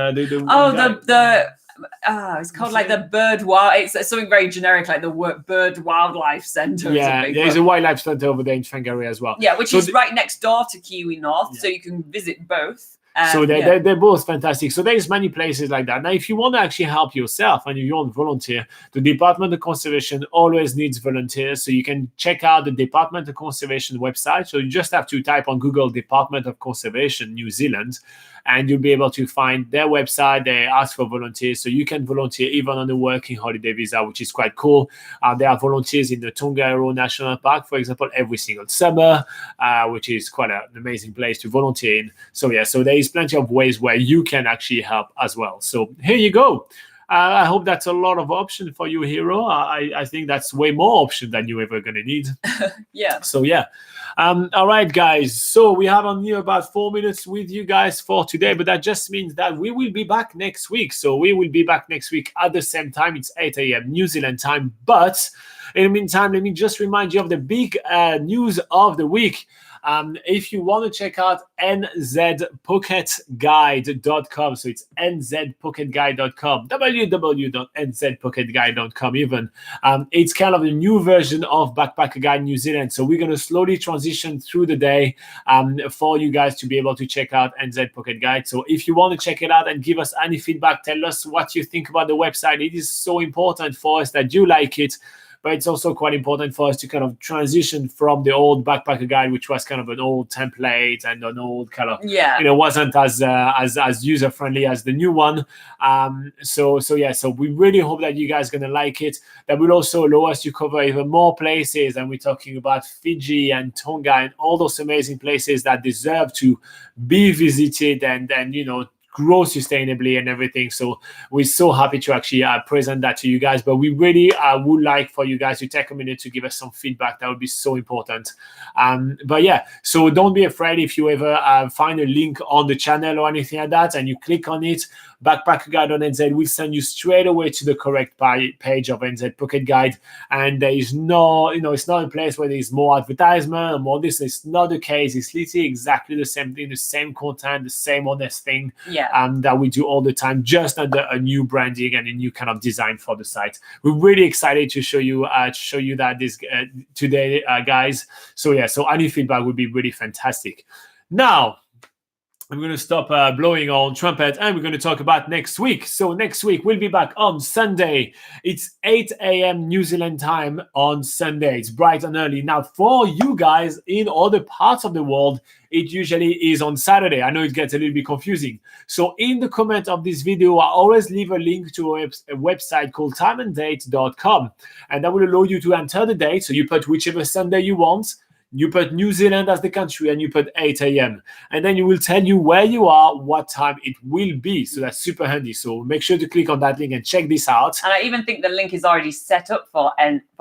It's called like the bird wild. It's something very generic, like the bird wildlife center. Yeah, there's a wildlife center over there in Whangarei as well. Yeah, which is right next door to Kiwi North, so you can visit both. So they're both fantastic. So there's many places like that. Now, if you want to actually help yourself and you want to volunteer, the Department of Conservation always needs volunteers. So you can check out the Department of Conservation website. So you just have to type on Google Department of Conservation New Zealand, and you'll be able to find their website. They ask for volunteers, so you can volunteer even on a working holiday visa, which is quite cool. There are volunteers in the Tongariro National Park, for example, every single summer, which is quite an amazing place to volunteer in. So there is plenty of ways where you can actually help as well. So here you go. I hope that's a lot of option for you, Hero. I think that's way more option than you're ever going to need. Yeah. So, yeah. All right, guys. So we have only about 4 minutes with you guys for today, but that just means that we will be back next week. So we will be back next week at the same time. It's 8 a.m. New Zealand time. But in the meantime, let me just remind you of the big news of the week. If you want to check out NZPocketGuide.com, so it's NZPocketGuide.com, www.NZPocketGuide.com even. It's kind of a new version of Backpacker Guide New Zealand. So we're going to slowly transition through the day for you guys to be able to check out NZ Pocket Guide. So if you want to check it out and give us any feedback, tell us what you think about the website. It is so important for us that you like it. But it's also quite important for us to kind of transition from the old Backpacker Guide, which was kind of an old template and an old kind of, wasn't as user friendly as the new one. So we really hope that you guys are going to like it. That will also allow us to cover even more places, and we're talking about Fiji and Tonga and all those amazing places that deserve to be visited and grow sustainably and everything. So we're so happy to actually present that to you guys, but we really would like for you guys to take a minute to give us some feedback. That would be so important. But yeah, so don't be afraid if you ever find a link on the channel or anything like that and you click on it, BackpackerGuide.NZ will send you straight away to the correct page of NZ Pocket Guide. And there is no, it's not a place where there's more advertisement or more this. It's not the case. It's literally exactly the same thing, the same content, the same honest thing that we do all the time, just under a new branding and a new kind of design for the site. We're really excited to show you that this today, guys. So yeah, so any feedback would be really fantastic. Now, I'm going to stop blowing on trumpet, and we're going to talk about next week. So next week, we'll be back on Sunday. It's 8 a.m. New Zealand time on Sunday. It's bright and early. Now, for you guys in other parts of the world, it usually is on Saturday. I know it gets a little bit confusing. So in the comment of this video, I always leave a link to a website called timeanddate.com. And that will allow you to enter the date. So you put whichever Sunday you want. You put New Zealand as the country, and you put 8 a.m. And then you will tell you where you are, what time it will be. So that's super handy. So make sure to click on that link and check this out. And I even think the link is already set up for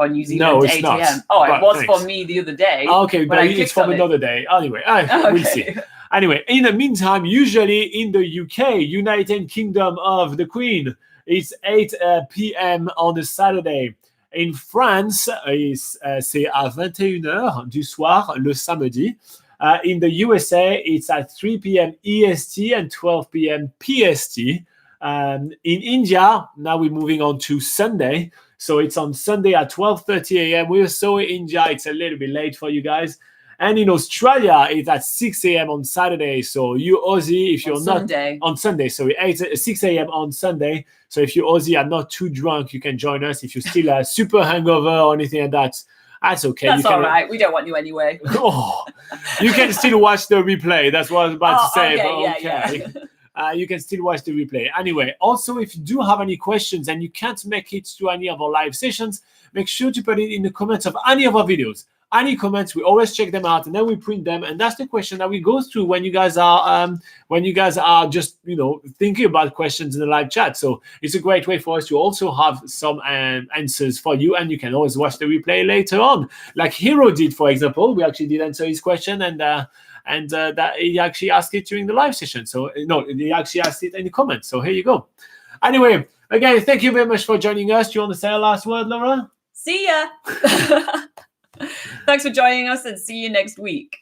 New Zealand no, it's 8 not. a.m. Oh, But it was thanks. for me the other day. Okay, but it's from another day. Anyway, we'll see. Anyway, in the meantime, usually in the UK, United Kingdom of the Queen, it's 8 p.m. on a Saturday. In France, c'est à 21h du soir le samedi. In the USA, it's at 3 p.m. EST and 12 p.m. PST. In India, now we're moving on to Sunday. So it's on Sunday at 12:30 a.m. We're so in India, it's a little bit late for you guys. And in Australia, it's at 6 a.m. on Saturday. So you Aussie, if you're on Sunday, sorry, 6 a.m. on Sunday. So if you Aussie are not too drunk, you can join us. If you're still super hangover or anything like that, that's okay. That's all right. We don't want you anyway. Oh, you can still watch the replay. That's what I was about to say. Okay, yeah. You can still watch the replay. Anyway, also, if you do have any questions and you can't make it to any of our live sessions, make sure to put it in the comments of any of our videos. Any comments, we always check them out, and then we print them. And that's the question that we go through when you guys are just thinking about questions in the live chat. So it's a great way for us to also have some answers for you, and you can always watch the replay later on, like Hero did, for example. We actually did answer his question, and that he actually asked it during the live session. So no, he actually asked it in the comments. So here you go. Anyway, again, thank you very much for joining us. Do you want to say a last word, Laura? See ya. Thanks for joining us, and see you next week.